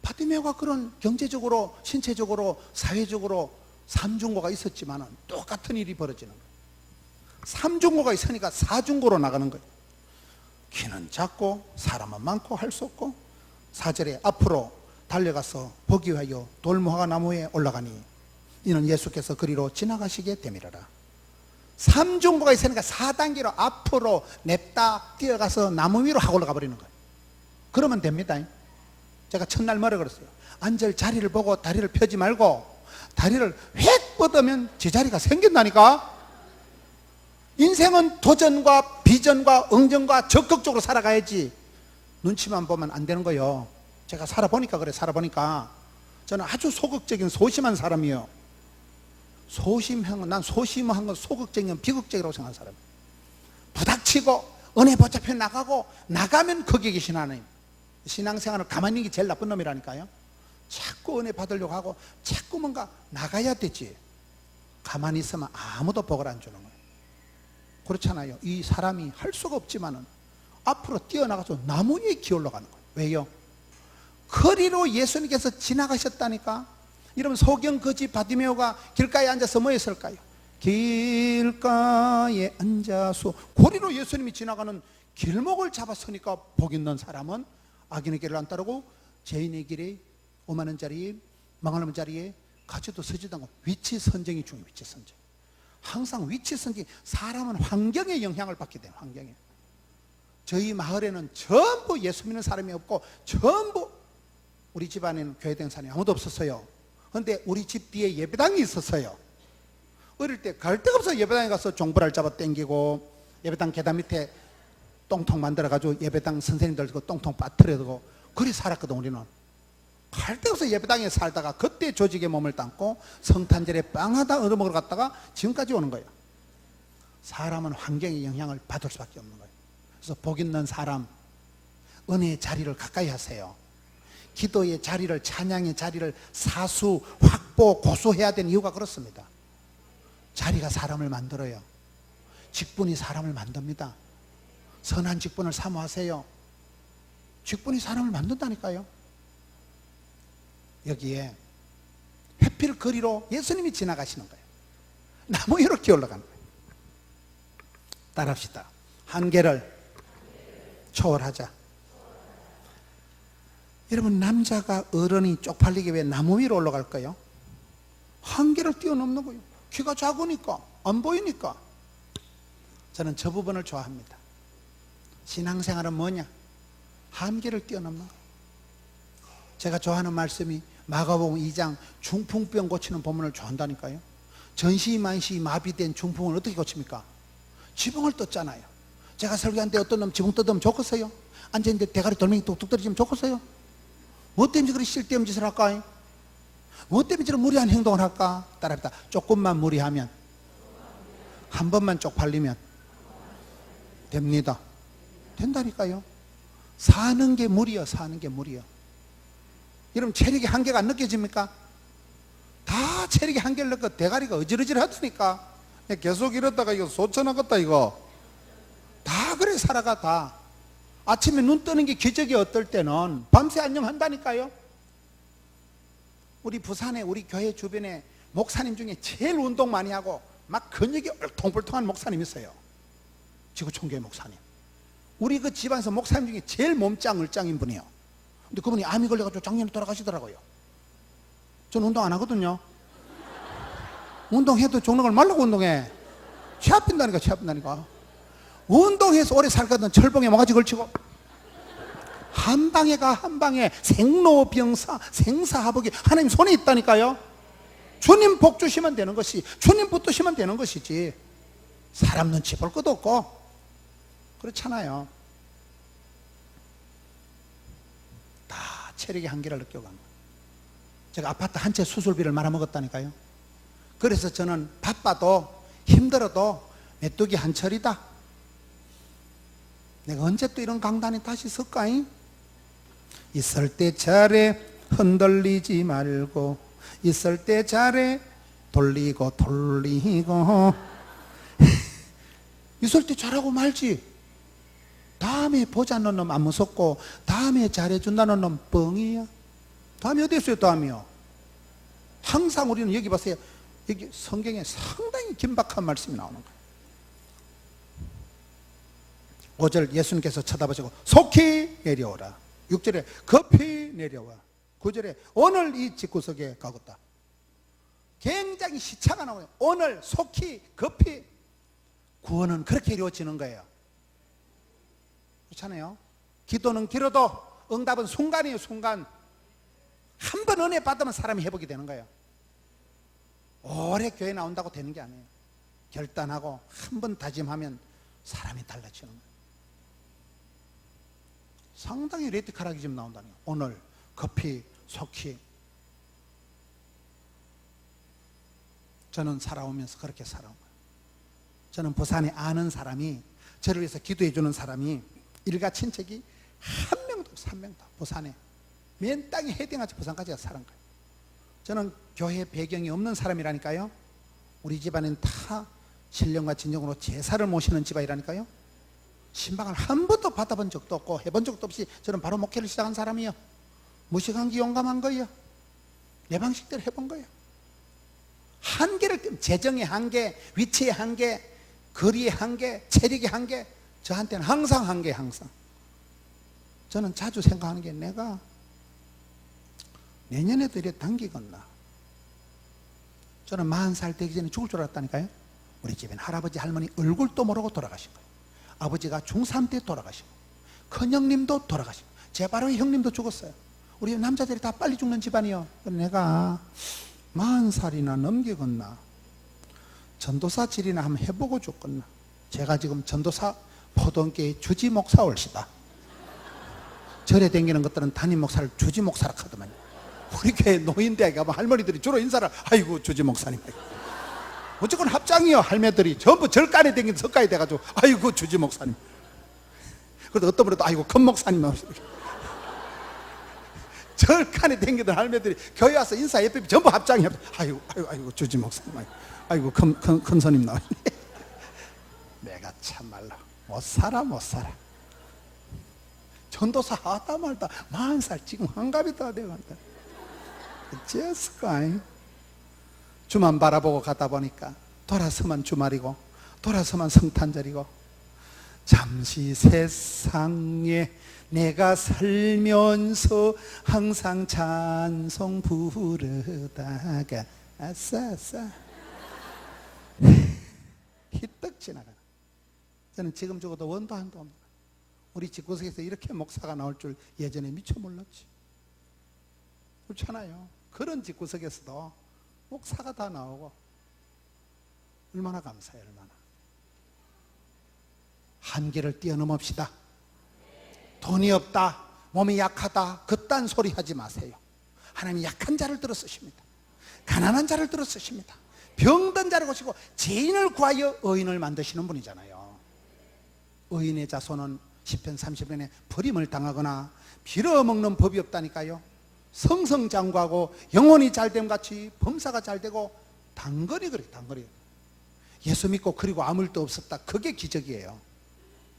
바디메오가 그런 경제적으로, 신체적으로, 사회적으로 삼중고가 있었지만 똑같은 일이 벌어지는 거예요. 삼중고가 있으니까 사중고로 나가는 거예요. 키는 작고 사람은 많고 할 수 없고, 4절에 앞으로 달려가서 보기 위하여 돌무화과 나무에 올라가니 이는 예수께서 그리로 지나가시게 되밀어라. 삼중고가 있으니까 4단계로 앞으로 냅다 뛰어가서 나무 위로 하고 올라가 버리는 거예요. 그러면 됩니다. 제가 첫날 뭐라 그랬어요? 앉을 자리를 보고 다리를 펴지 말고 다리를 획 뻗으면 제자리가 생긴다니까. 인생은 도전과 비전과 응전과 적극적으로 살아가야지 눈치만 보면 안 되는 거예요. 제가 살아보니까 그래. 살아보니까 저는 아주 소극적인 소심한 사람이에요. 난 소심한 건 소극적인 비극적이라고 생각하는 사람이에요. 부닥치고 은혜 보잡혀 나가고, 나가면 거기에 계신 하나님. 신앙생활을 가만히 있는 게 제일 나쁜 놈이라니까요. 자꾸 은혜 받으려고 하고 자꾸 뭔가 나가야 되지. 가만히 있으면 아무도 복을 안 주는 거예요. 그렇잖아요. 이 사람이 할 수가 없지만은 앞으로 뛰어나가서 나무 위에 기어올라가는 거예요. 왜요? 거리로 예수님께서 지나가셨다니까. 이러면 소경 거지 바디메오가 길가에 앉아서 뭐 했을까요? 길가에 앉아서 거리로 예수님이 지나가는 길목을 잡았으니까 복 있는 사람은 악인의 길을 안 따르고 죄인의 길에 오만한 자리에 망하는 자리에 같이도 서지도 않고. 위치 선정이 중요해요. 위치 선정. 항상 위치 선정이, 사람은 환경에 영향을 받게 돼요. 환경에. 저희 마을에는 전부 예수 믿는 사람이 없고 전부, 우리 집안에는 교회된 사람이 아무도 없었어요. 그런데 우리 집 뒤에 예배당이 있었어요. 어릴 때 갈 데가 없어서 예배당에 가서 종불알 잡아 당기고, 예배당 계단 밑에 똥통 만들어가지고 예배당 선생님들 그 똥통 빠뜨려두고 그리 살았거든. 우리는 갈 데가 없어 예배당에 살다가 그때 조직에 몸을 담고 성탄절에 빵하다 얻어먹으러 갔다가 지금까지 오는 거예요. 사람은 환경의 영향을 받을 수밖에 없는 거예요. 그래서 복 있는 사람, 은혜의 자리를 가까이 하세요. 기도의 자리를, 찬양의 자리를 사수, 확보, 고수해야 되는 이유가 그렇습니다. 자리가 사람을 만들어요. 직분이 사람을 만듭니다. 선한 직분을 사모하세요. 직분이 사람을 만든다니까요. 여기에 해필 거리로 예수님이 지나가시는 거예요. 나무 이렇게 올라가는 거예요. 따라합시다. 한계를 초월하자. 여러분, 남자가 어른이 쪽팔리게 왜 나무 위로 올라갈까요? 한계를 뛰어넘는 거예요. 키가 작으니까, 안 보이니까. 저는 저 부분을 좋아합니다. 신앙생활은 뭐냐? 한계를 뛰어넘는 거예요. 제가 좋아하는 말씀이 마가복음 2장 중풍병 고치는 본문을 좋아한다니까요. 전시만시 마비된 중풍을 어떻게 고칩니까? 지붕을 떴잖아요. 제가 설교하는데 어떤 놈 지붕 뜯으면 좋겠어요? 앉아있는데 대가리 돌멩이 뚝뚝 떨어지면 좋겠어요? 뭐 때문에 그렇게 쓸데없는 짓을 할까? 뭐 때문에 저런 무리한 행동을 할까? 따라합니다. 조금만 무리하면, 한 번만 쪽팔리면 됩니다. 된다니까요. 사는 게 무리요, 사는 게 무리요. 여러분, 체력의 한계가 안 느껴집니까? 다 체력의 한계를 느껴 대가리가 어지러질 하더니까 계속 이러다가 이거 소천하겠다 이거. 다 그래 살아가 다. 아침에 눈 뜨는 게 기적이 어떨 때는 밤새 안녕한다니까요. 우리 부산에 우리 교회 주변에 목사님 중에 제일 운동 많이 하고 막 근육이 얼통불통한 목사님 있어요. 지구촌교회 목사님. 우리 그 집안에서 목사님 중에 제일 몸짱 을짱인 분이에요. 근데 그분이 암이 걸려가지고 작년에 돌아가시더라고요. 전 운동 안 하거든요. 운동해도 죽는 걸 말라고 운동해. 치 아픈다니까, 치 아픈다니까. 운동해서 오래 살거든. 철봉에 모가지 걸치고 한 방에 가, 한 방에 생로병사 생사하복이 하나님 손에 있다니까요. 주님 복 주시면 되는 것이, 주님 붙드시면 되는 것이지 사람 눈치 볼 것도 없고 그렇잖아요. 다 체력의 한계를 느껴가는 거예요. 제가 아파트 한 채 수술비를 말아먹었다니까요. 그래서 저는 바빠도 힘들어도 메뚜기 한 철이다. 내가 언제 또 이런 강단에 다시 설까잉? 있을 때 잘해 흔들리지 말고, 있을 때 잘해 돌리고 있을 때 잘하고 말지. 다음에 보자는 놈 안 무섭고 다음에 잘해준다는 놈 뻥이야. 다음이 어디 있어요? 다음이요. 항상 우리는 여기 보세요. 여기 성경에 상당히 긴박한 말씀이 나오는 거예요. 5절 예수님께서 쳐다보시고 속히 내려오라. 6절에 급히 내려와. 9절에 오늘 이 집구석에 가겠다. 굉장히 시차가 나와요. 오늘 속히 급히. 구원은 그렇게 이루어지는 거예요. 그렇잖아요. 기도는 길어도 응답은 순간이에요. 순간. 한 번 은혜 받으면 사람이 회복이 되는 거예요. 오래 교회 나온다고 되는 게 아니에요. 결단하고 한 번 다짐하면 사람이 달라지는 거예요. 상당히 레디컬하게 지금 나온다는 거예요. 오늘 급히 속히. 저는 살아오면서 그렇게 살아온 거예요. 저는 부산에 아는 사람이, 저를 위해서 기도해 주는 사람이 일가 친척이 한 명도 없어. 한 명도. 부산에 맨 땅에 헤딩하지 부산까지 가서 살은 거예요. 저는 교회 배경이 없는 사람이라니까요. 우리 집안은 다 신령과 진정으로 제사를 모시는 집안이라니까요. 신방을 한 번도 받아본 적도 없고 해본 적도 없이 저는 바로 목회를 시작한 사람이에요. 무식한 게 용감한 거예요. 내 방식대로 해본 거예요. 한계를, 재정의 한계, 위치의 한계, 거리의 한계, 체력의 한계, 저한테는 항상 한계, 항상. 저는 자주 생각하는 게 내가 내년에도 이래 당기겠나. 저는 40살 되기 전에 죽을 줄 알았다니까요. 우리 집엔 할아버지 할머니 얼굴도 모르고 돌아가신 거예요. 아버지가 중3 때 돌아가시고 큰형님도 돌아가시고 제 바로 형님도 죽었어요. 우리 남자들이 다 빨리 죽는 집안이요. 내가 40살이나 넘기겠나, 전도사 질이나 한번 해보고 죽겠나. 제가 지금 전도사 포동교회 주지 목사 올시다. 절에 댕기는 것들은 담임 목사를 주지 목사라 하더만요. 우리 교회 노인대학에 가면 할머니들이 주로 인사를, 아이고 주지 목사님. 무조건 합장이요. 할매들이 전부 절간에 댕기는 석가에 돼가지고 아이고 주지 목사님. 그래도 어떤 분은 또 아이고 큰 목사님. 절칸에 댕기던 할매들이 교회 와서 인사 예법이 전부 합장이. 아이고 주지 목사님, 아이고 큰 손님 나오네. 내가 참말로 못 살아. 전도사 하다 말다 40살 지금 한갑이 다 돼간다. 어째였을까? 주만 바라보고 가다 보니까 돌아서만 주말이고 돌아서만 성탄절이고, 잠시 세상에 내가 살면서 항상 찬송 부르다가 아싸 희떡 지나가는. 저는 지금 죽어도 원도 한도 없는, 우리 집구석에서 이렇게 목사가 나올 줄 예전에 미처 몰랐지. 그렇잖아요. 그런 집구석에서도 목사가 다 나오고 얼마나 감사해요. 얼마나. 한계를 뛰어넘읍시다. 돈이 없다, 몸이 약하다, 그딴 소리 하지 마세요. 하나님이 약한 자를 들어 쓰십니다. 가난한 자를 들어 쓰십니다. 병든 자를 고치고 죄인을 구하여 의인을 만드시는 분이잖아요. 의인의 자손은 시편 30편에 버림을 당하거나 빌어먹는 법이 없다니까요. 성성장구하고 영혼이 잘됨 같이 범사가 잘되고 당거리 그래. 당거리. 예수 믿고 그리고 아무 일도 없었다, 그게 기적이에요.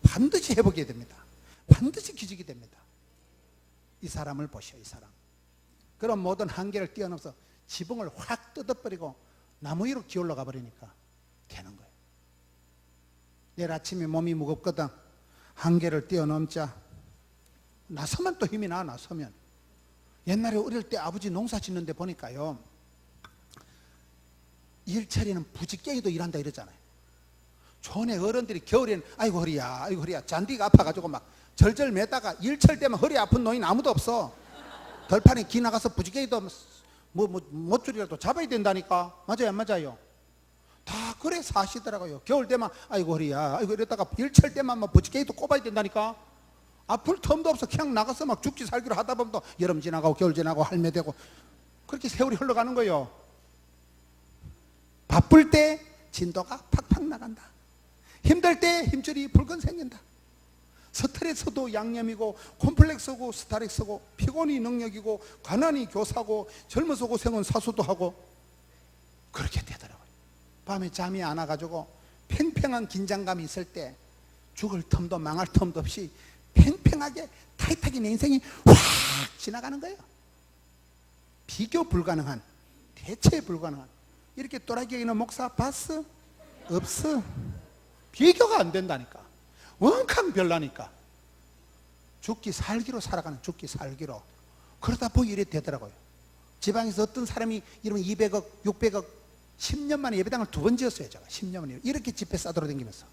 반드시 회복이 됩니다. 반드시 기적이 됩니다. 이 사람을 보시오. 이 사람. 그런 모든 한계를 뛰어넘어서 지붕을 확 뜯어버리고 나무 위로 기어올라가 버리니까 되는 거예요. 내일 아침에 몸이 무겁거든. 한계를 뛰어넘자. 나서면 또 힘이 나. 나서면. 옛날에 어릴 때 아버지 농사 짓는데 보니까요, 일처리는 부지깽이도 일한다 이러잖아요. 전에 어른들이 겨울에는 아이고 허리야 잔디가 아파가지고 막 절절 매다가 일철 때면 허리 아픈 노인 아무도 없어. 덜판에 기 나가서 부지깽이도 못줄이라도 잡아야 된다니까. 맞아요 안 맞아요? 다 그래 사시더라고요. 겨울 때만 아이고 허리야 이러다가 일철 때만 막 부지깽이도 꼽아야 된다니까. 아플 틈도 없어. 그냥 나가서 막 죽기 살기로 하다 보면 또 여름 지나가고 겨울 지나가고 할매 되고 그렇게 세월이 흘러가는 거예요. 바쁠 때 진도가 팍팍 나간다. 힘들 때 힘줄이 붉은 생긴다. 스트레스도 양념이고 콤플렉스고 스트레스고 피곤이 능력이고 가난이 교사고 젊어서 고생은 사수도 하고 그렇게 되더라고요. 밤에 잠이 안 와가지고 팽팽한 긴장감이 있을 때 죽을 틈도 망할 틈도 없이 팽팽하게 타이트하게 내 인생이 확 지나가는 거예요. 비교 불가능한, 대체 불가능한. 이렇게 또라이게 있는 목사 봤어? 없어. 비교가 안 된다니까. 원캉 별나니까. 죽기 살기로 살아가는, 죽기 살기로. 그러다 보니 이래 되더라고요. 지방에서 어떤 사람이 이러면 200억 600억 10년 만에 예배당을 2번 지었어요. 제가 10년 만에 이렇게 집회 싸돌아 다니면서.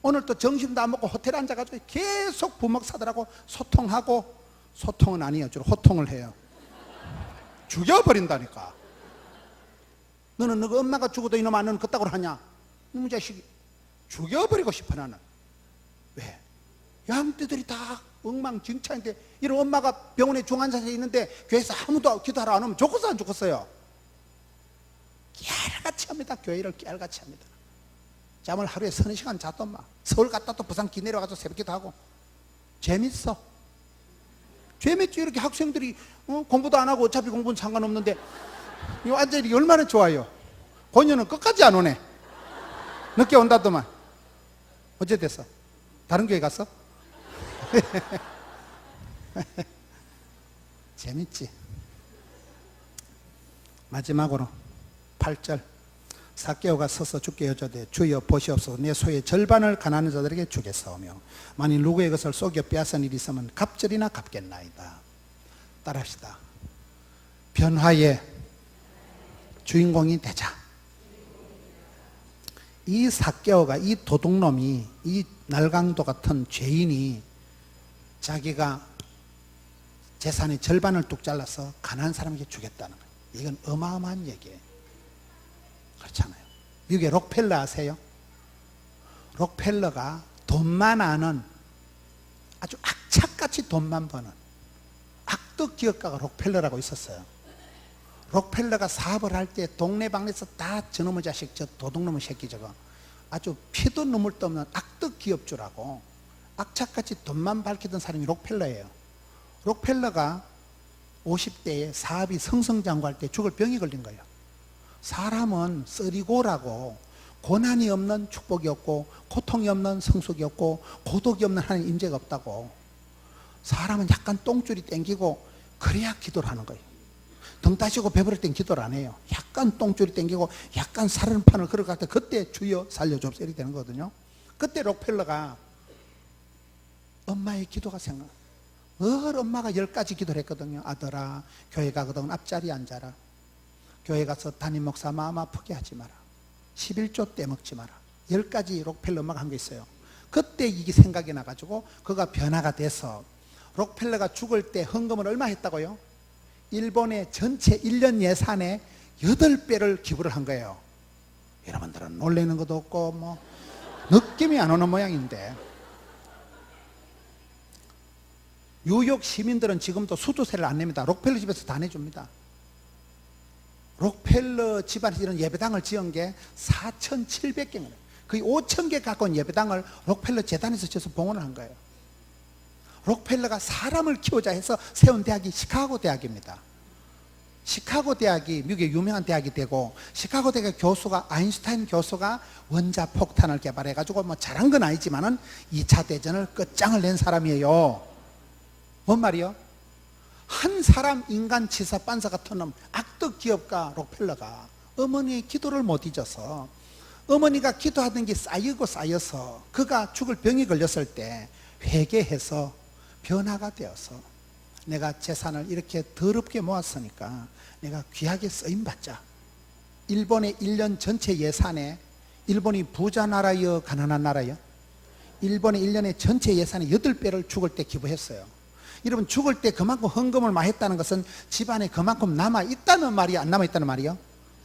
오늘 또 점심도 안 먹고 호텔에 앉아가지고 계속 부목사들하고 소통하고, 소통은 아니에요. 주로 호통을 해요. 죽여버린다니까. 너는 너가 엄마가 죽어도 이놈 안 너는 그따구로 하냐? 이놈 자식이. 죽여버리고 싶어 나는. 왜? 양떼들이 다 엉망진창인데, 이런 엄마가 병원에 중환자실에 있는데 교회에서 아무도 기도하러 안 오면 죽었어 안 죽었어요? 깨알같이 합니다. 교회를 깨알같이 합니다. 잠을 하루에 30시간 잤던 막 서울 갔다 또 부산 기 내려가서 새벽기도 하고. 재밌어. 재밌죠. 이렇게 학생들이 공부도 안 하고 어차피 공부는 상관없는데 이거 완전히 얼마나 좋아요. 본인은 끝까지 안 오네. 늦게 온다더만. 어째 됐어? 다른 교회 갔어? 재밌지. 마지막으로 8절. 삭개오가 서서 주께 여짜되 주여 보시옵소서, 내 소의 절반을 가난한 자들에게 주겠사오며 만일 누구의 것을 속여 빼앗은 일이 있으면 갑절이나 갚겠나이다. 따라합시다. 변화의 주인공이 되자. 이 삭개오가, 이 도둑놈이, 이 날강도 같은 죄인이 자기가 재산의 절반을 뚝 잘라서 가난한 사람에게 주겠다는 거예요. 이건 어마어마한 얘기예요. 그렇잖아요. 미국의 록펠러 아세요? 록펠러가 돈만 아는, 아주 악착같이 돈만 버는 악덕 기업가가 록펠러라고 있었어요. 록펠러가 사업을 할 때 동네방네에서 다 저놈의 자식, 저 도둑놈의 새끼 저거 아주 피도 눈물도 없는 악덕 기업주라고 악착같이 돈만 밝히던 사람이 록펠러예요. 록펠러가 50대에 사업이 성성장구할 때 죽을 병이 걸린 거예요. 사람은 쓰리고라고 고난이 없는 축복이 없고 고통이 없는 성숙이 없고 고독이 없는 하나님 임재가 없다고. 사람은 약간 똥줄이 땡기고 그래야 기도를 하는 거예요. 등 따시고 배부를 땐 기도를 안 해요. 약간 똥줄이 땡기고 약간 살얼판을 걸어갈 때 그때 주여 살려줍소 이렇게 되는 거거든요. 그때 록펠러가 엄마의 기도가 생각. 늘 엄마가 10가지 기도를 했거든요. 아들아, 교회 가거든 앞자리에 앉아라. 교회 가서 담임 목사 마음 아프게 하지 마라. 11조 떼먹지 마라. 10가지 록펠러 엄마가 한 게 있어요. 그때 이게 생각이 나가지고 그가 변화가 돼서 록펠러가 죽을 때 헌금을 얼마 했다고요? 일본의 전체 1년 예산의 8배를 기부를 한 거예요. 여러분들은 놀래는 것도 없고 뭐 느낌이 안 오는 모양인데, 뉴욕 시민들은 지금도 수도세를 안 냅니다. 록펠러 집에서 다 내줍니다. 록펠러 집안에서 이런 예배당을 지은 게 4,700개입니다. 거의 5,000개 가까운 예배당을 록펠러 재단에서 지어서 봉헌을 한 거예요. 록펠러가 사람을 키우자 해서 세운 대학이 시카고 대학입니다. 시카고 대학이 미국의 유명한 대학이 되고, 시카고 대학 교수가 아인슈타인 교수가 원자 폭탄을 개발해 가지고 뭐 잘한 건 아니지만은 2차 대전을 끝장을 낸 사람이에요. 뭔 말이요? 한 사람 인간 치사 빤사 같은 놈 악덕 기업가 록펠러가 어머니의 기도를 못 잊어서, 어머니가 기도하던 게 쌓이고 쌓여서 그가 죽을 병이 걸렸을 때 회개해서 변화가 되어서, 내가 재산을 이렇게 더럽게 모았으니까 내가 귀하게 쓰임받자. 일본의 1년 전체 예산에, 일본이 부자 나라여 가난한 나라여? 일본의 1년의 전체 예산의 8배를 죽을 때 기부했어요. 여러분, 죽을 때 그만큼 헌금을 많이 했다는 것은 집안에 그만큼 남아있다는 말이 안 남아있다는 말이요?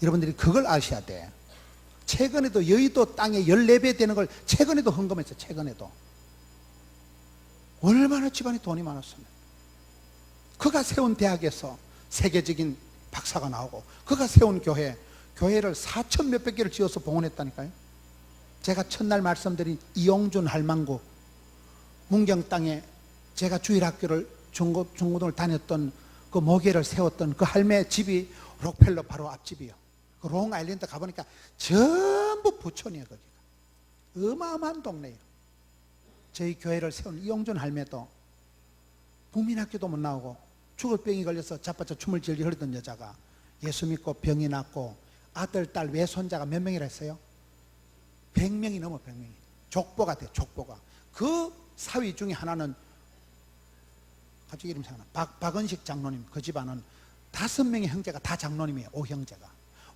여러분들이 그걸 아셔야 돼. 최근에도 여의도 땅에 14배 되는 걸 최근에도 헌금했어요. 최근에도. 얼마나 집안에 돈이 많았습니까? 그가 세운 대학에서 세계적인 박사가 나오고, 그가 세운 교회를 4천 몇백 개를 지어서 봉헌했다니까요. 제가 첫날 말씀드린 이용준 할망구, 문경 땅에 제가 주일학교를 중고등을 다녔던 그 모계를 세웠던 그 할매 집이 록펠러 바로 앞집이요. 그 롱아일랜드 가보니까 전부 부촌이에요. 거기가 어마어마한 동네예요. 저희 교회를 세운 이용준 할매도 국민학교도 못 나오고 죽을 병이 걸려서 자빠져 춤을 질질 흐르던 여자가 예수 믿고 병이 낫고 아들, 딸, 외손자가 몇 명이라 했어요? 100명이 넘어. 100명이 족보가 돼. 족보가. 그 사위 중에 하나는 갑자기 이름 생각나. 박은식 장로님. 그 집안은 5명의 형제가 다 장로님이에요. 5형제가.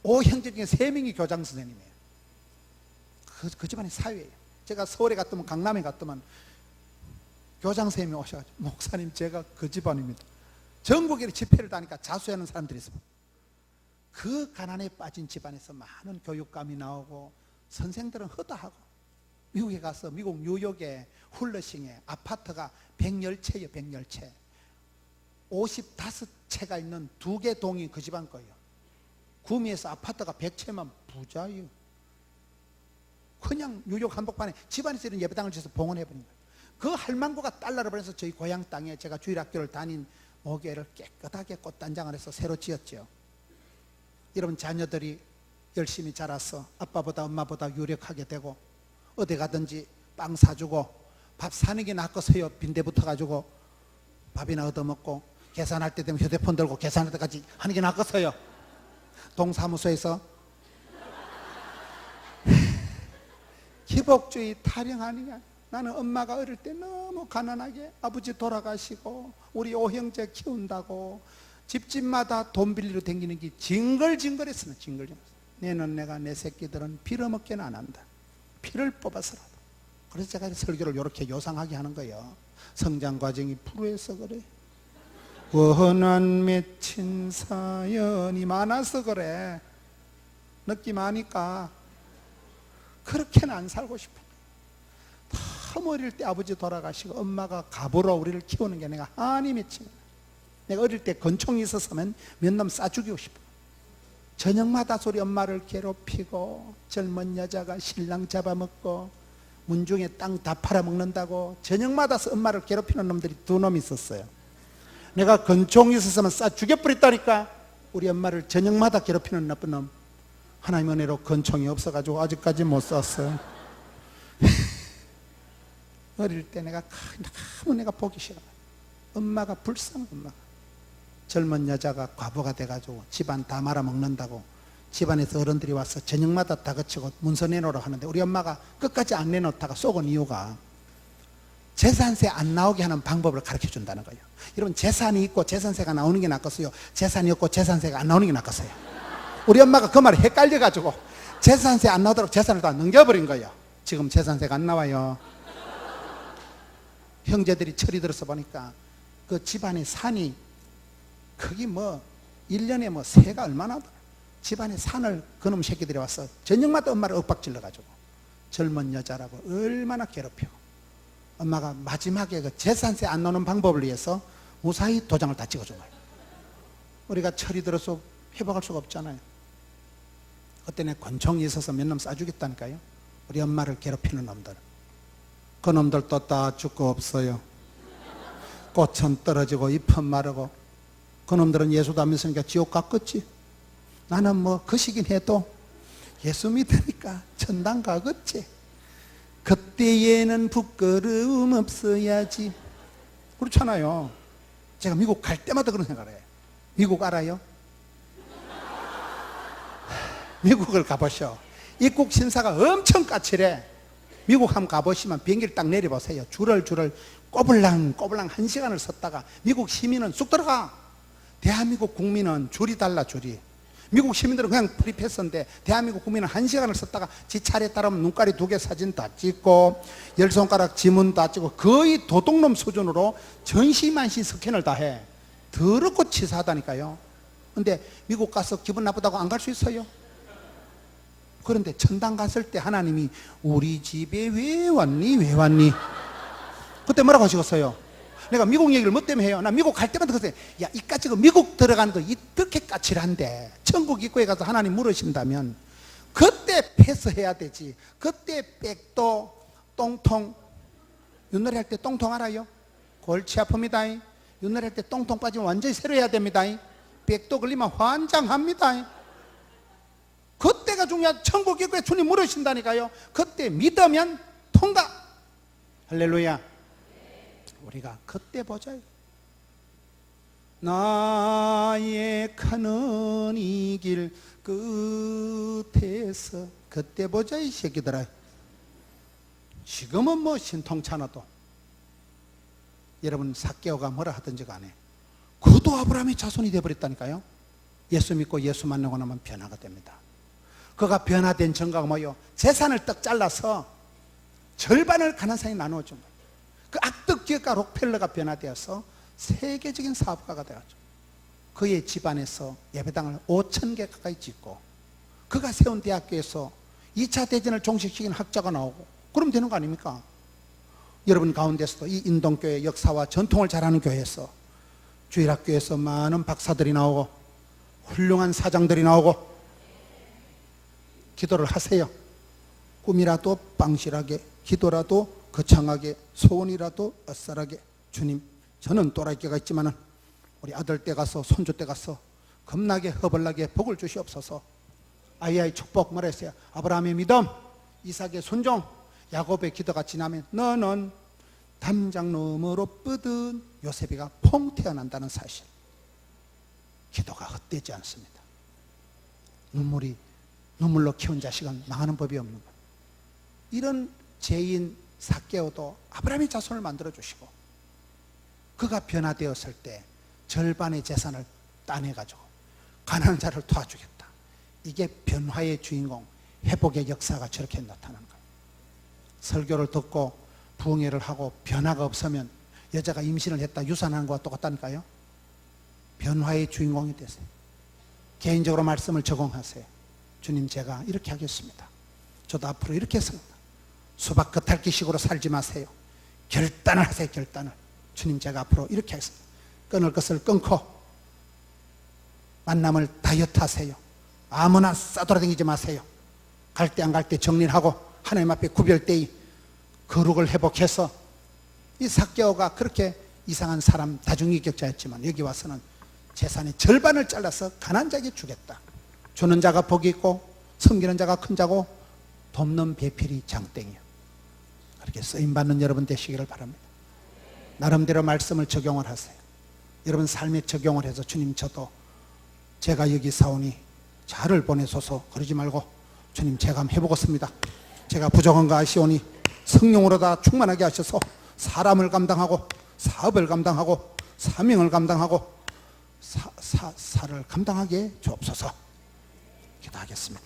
5형제 중에 3명이 교장 선생님이에요. 그 집안의 사위예요. 제가 서울에 갔더면, 강남에 갔더면 교장 선생님이 오셔가지고, 목사님 제가 그 집안입니다. 전국에 집회를 다니까 자수하는 사람들이 있어요. 그 가난에 빠진 집안에서 많은 교육감이 나오고 선생들은 허다하고, 미국에 가서 미국 뉴욕의 훌러싱에 아파트가 110채예요. 110채 55채가 있는 2개 동이 그 집안 거예요. 구미에서 아파트가 100채면 부자예요. 그냥 뉴욕 한복판에 집안에서 이런 예배당을 지어서 봉헌해버린 거예요. 그 할망구가 달러를 보내서 저희 고향 땅에 제가 주일학교를 다닌 모교회를 깨끗하게 꽃단장을 해서 새로 지었죠. 여러분, 자녀들이 열심히 자라서 아빠보다 엄마보다 유력하게 되고, 어디 가든지 빵 사주고 밥 사는 게 낫겠어요. 빈대 붙어가지고 밥이나 얻어먹고, 계산할 때 되면 휴대폰 들고 계산할 때까지 하는 게 낫겠어요. 동사무소에서 기복주의 타령하느냐. 나는 엄마가 어릴 때 너무 가난하게 아버지 돌아가시고 우리 5형제 키운다고 집집마다 돈 빌리러 다니는 게 징글징글했어요. 징글징글. 내가 내 새끼들은 빌어먹게는 안 한다. 피를 뽑아서라도. 그래서 제가 설교를 이렇게 요상하게 하는 거예요. 성장 과정이 프로해서 그래. 원한 맺힌 사연이 많아서 그래. 느낌 아니까. 그렇게는 안 살고 싶어. 너무 어릴 때 아버지 돌아가시고 엄마가 갑으로 우리를 키우는 게 내가 한이 맺힌 거야. 내가 어릴 때 권총이 있었으면 몇 놈 쏴 죽이고 싶어. 저녁마다 소리 엄마를 괴롭히고, 젊은 여자가 신랑 잡아먹고 문중에 땅 다 팔아먹는다고 저녁마다 엄마를 괴롭히는 놈들이 2놈 있었어요. 내가 권총이 있었으면 쏴 죽여버렸다니까. 우리 엄마를 저녁마다 괴롭히는 나쁜 놈. 하나님 은혜로 권총이 없어가지고 아직까지 못 쐈어요. 어릴 때 너무 내가 보기 싫어. 엄마가 불쌍한 엄마가. 젊은 여자가 과부가 돼가지고 집안 다 말아먹는다고 집안에서 어른들이 와서 저녁마다 다그치고 문서 내놓으라고 하는데 우리 엄마가 끝까지 안 내놓다가 쏘은 이유가 재산세 안 나오게 하는 방법을 가르쳐 준다는 거예요. 여러분, 재산이 있고 재산세가 나오는 게 낫겠어요? 재산이 없고 재산세가 안 나오는 게 낫겠어요? 우리 엄마가 그 말에 헷갈려가지고 재산세 안 나오도록 재산을 다 넘겨버린 거예요. 지금 재산세가 안 나와요. 형제들이 철이 들어서 보니까 그 집안의 산이 거기 1년에 새가 얼마나 들어. 집안에 산을 그놈 새끼들이 와서 저녁마다 엄마를 윽박질러가지고 젊은 여자라고 얼마나 괴롭혀. 엄마가 마지막에 그 재산세 안 나오는 방법을 위해서 무사히 도장을 다 찍어준 거예요. 우리가 철이 들어서 회복할 수가 없잖아요. 그때 내 권총이 있어서 몇 놈 쏴주겠다니까요. 우리 엄마를 괴롭히는 놈들. 그 놈들도 다 죽고 없어요. 꽃은 떨어지고 잎은 마르고. 그 놈들은 예수도 안 믿으니까 지옥 갔겠지. 나는 거시긴 해도 예수 믿으니까 천당 가겠지. 그때에는 부끄러움 없어야지. 그렇잖아요. 제가 미국 갈 때마다 그런 생각을 해요. 미국 알아요? 미국을 가보셔. 입국 심사가 엄청 까칠해. 미국 한번 가보시면 비행기를 딱 내려보세요. 줄을 꼬불랑 1시간을 섰다가 미국 시민은 쑥 들어가. 대한민국 국민은 줄이 달라, 줄이. 미국 시민들은 그냥 프리패스인데 대한민국 국민은 1시간을 섰다가 지 차례 따르면 눈가리 2개 사진 다 찍고 10손가락 지문 다 찍고 거의 도둑놈 수준으로 전시만시 스캔을 다 해. 더럽고 치사하다니까요. 근데 미국 가서 기분 나쁘다고 안 갈 수 있어요? 그런데 천당 갔을 때 하나님이 우리 집에 왜 왔니? 그때 뭐라고 하시겠어요? 내가 미국 얘기를 뭐 때문에 해요? 나 미국 갈 때마다 그랬어요. 야, 이까지 미국 들어가는 거 이렇게 까칠한데 천국 입구에 가서 하나님 물으신다면 그때 패스해야 되지. 그때 백도 똥통, 윷놀이 할 때 똥통 알아요? 골치 아픕니다. 윷놀이 할 때 똥통 빠지면 완전히 새로 해야 됩니다. 백도 걸리면 환장합니다. 그때가 중요한. 천국 입구에 주님 물으신다니까요. 그때 믿으면 통과. 할렐루야. 우리가 그때 보자. 나의 가는 이 길 끝에서 그때 보자, 이 새끼들아. 지금은 신통찮아도 여러분 삭개오가 뭐라 하든지 간에 그도 아브라함의 자손이 되어버렸다니까요. 예수 믿고 예수 만나고 나면 변화가 됩니다. 그가 변화된 증거가 뭐예요? 재산을 떡 잘라서 절반을 가난한 사람이 나누어준 거예요. 그 악덕 기업가 록펠러가 변화되어서 세계적인 사업가가 되었죠. 그의 집안에서 예배당을 5,000개 가까이 짓고 그가 세운 대학교에서 2차 대전을 종식시킨 학자가 나오고 그러면 되는 거 아닙니까? 여러분 가운데서도 이 인동교회 역사와 전통을 잘하는 교회에서 주일학교에서 많은 박사들이 나오고 훌륭한 사장들이 나오고 기도를 하세요. 꿈이라도 빵실하게, 기도라도 거창하게, 소원이라도 엇살하게. 주님, 저는 또라이께가 있지만은 우리 아들 때 가서 손주 때 가서 겁나게 허벌나게 복을 주시옵소서. 아이의 축복 뭐라 했어요? 아브라함의 믿음, 이삭의 순종, 야곱의 기도가 지나면 너는 담장 너머로 뻗은 요셉이가 퐁 태어난다는 사실. 기도가 헛되지 않습니다. 눈물로 키운 자식은 망하는 법이 없는 거예요. 이런 죄인 삭개오도 아브라함의 자손을 만들어 주시고 그가 변화되었을 때 절반의 재산을 따내가지고 가난한 자를 도와주겠다. 이게 변화의 주인공, 회복의 역사가 저렇게 나타나는 거예요. 설교를 듣고 부흥회를 하고 변화가 없으면 여자가 임신을 했다 유산하는 것과 똑같다니까요. 변화의 주인공이 되세요. 개인적으로 말씀을 적용하세요. 주님, 제가 이렇게 하겠습니다. 저도 앞으로 이렇게 했습니다. 수박 겉핥기식으로 살지 마세요. 결단을 하세요. 결단을. 주님, 제가 앞으로 이렇게 하겠습니다. 끊을 것을 끊고 만남을 다이어트 하세요. 아무나 싸돌아다니지 마세요. 갈 때 안 갈 때 정리를 하고 하나님 앞에 구별되이 거룩을 회복해서 이 삭개오가 그렇게 이상한 사람 다중이격자였지만 여기 와서는 재산의 절반을 잘라서 가난한 자에게 주겠다. 주는 자가 복이 있고 섬기는 자가 큰 자고 돕는 배필이 장땡이요. 그렇게 쓰임받는 여러분 되시기를 바랍니다. 나름대로 말씀을 적용을 하세요. 여러분 삶에 적용을 해서 주님 저도 제가 여기 사오니 자를 보내소서 그러지 말고 주님 제가 한번 해보겠습니다. 제가 부족한 거 아시오니 성령으로 다 충만하게 하셔서 사람을 감당하고 사업을 감당하고 사명을 감당하고 사를 감당하게 주옵소서. 기도하겠습니다.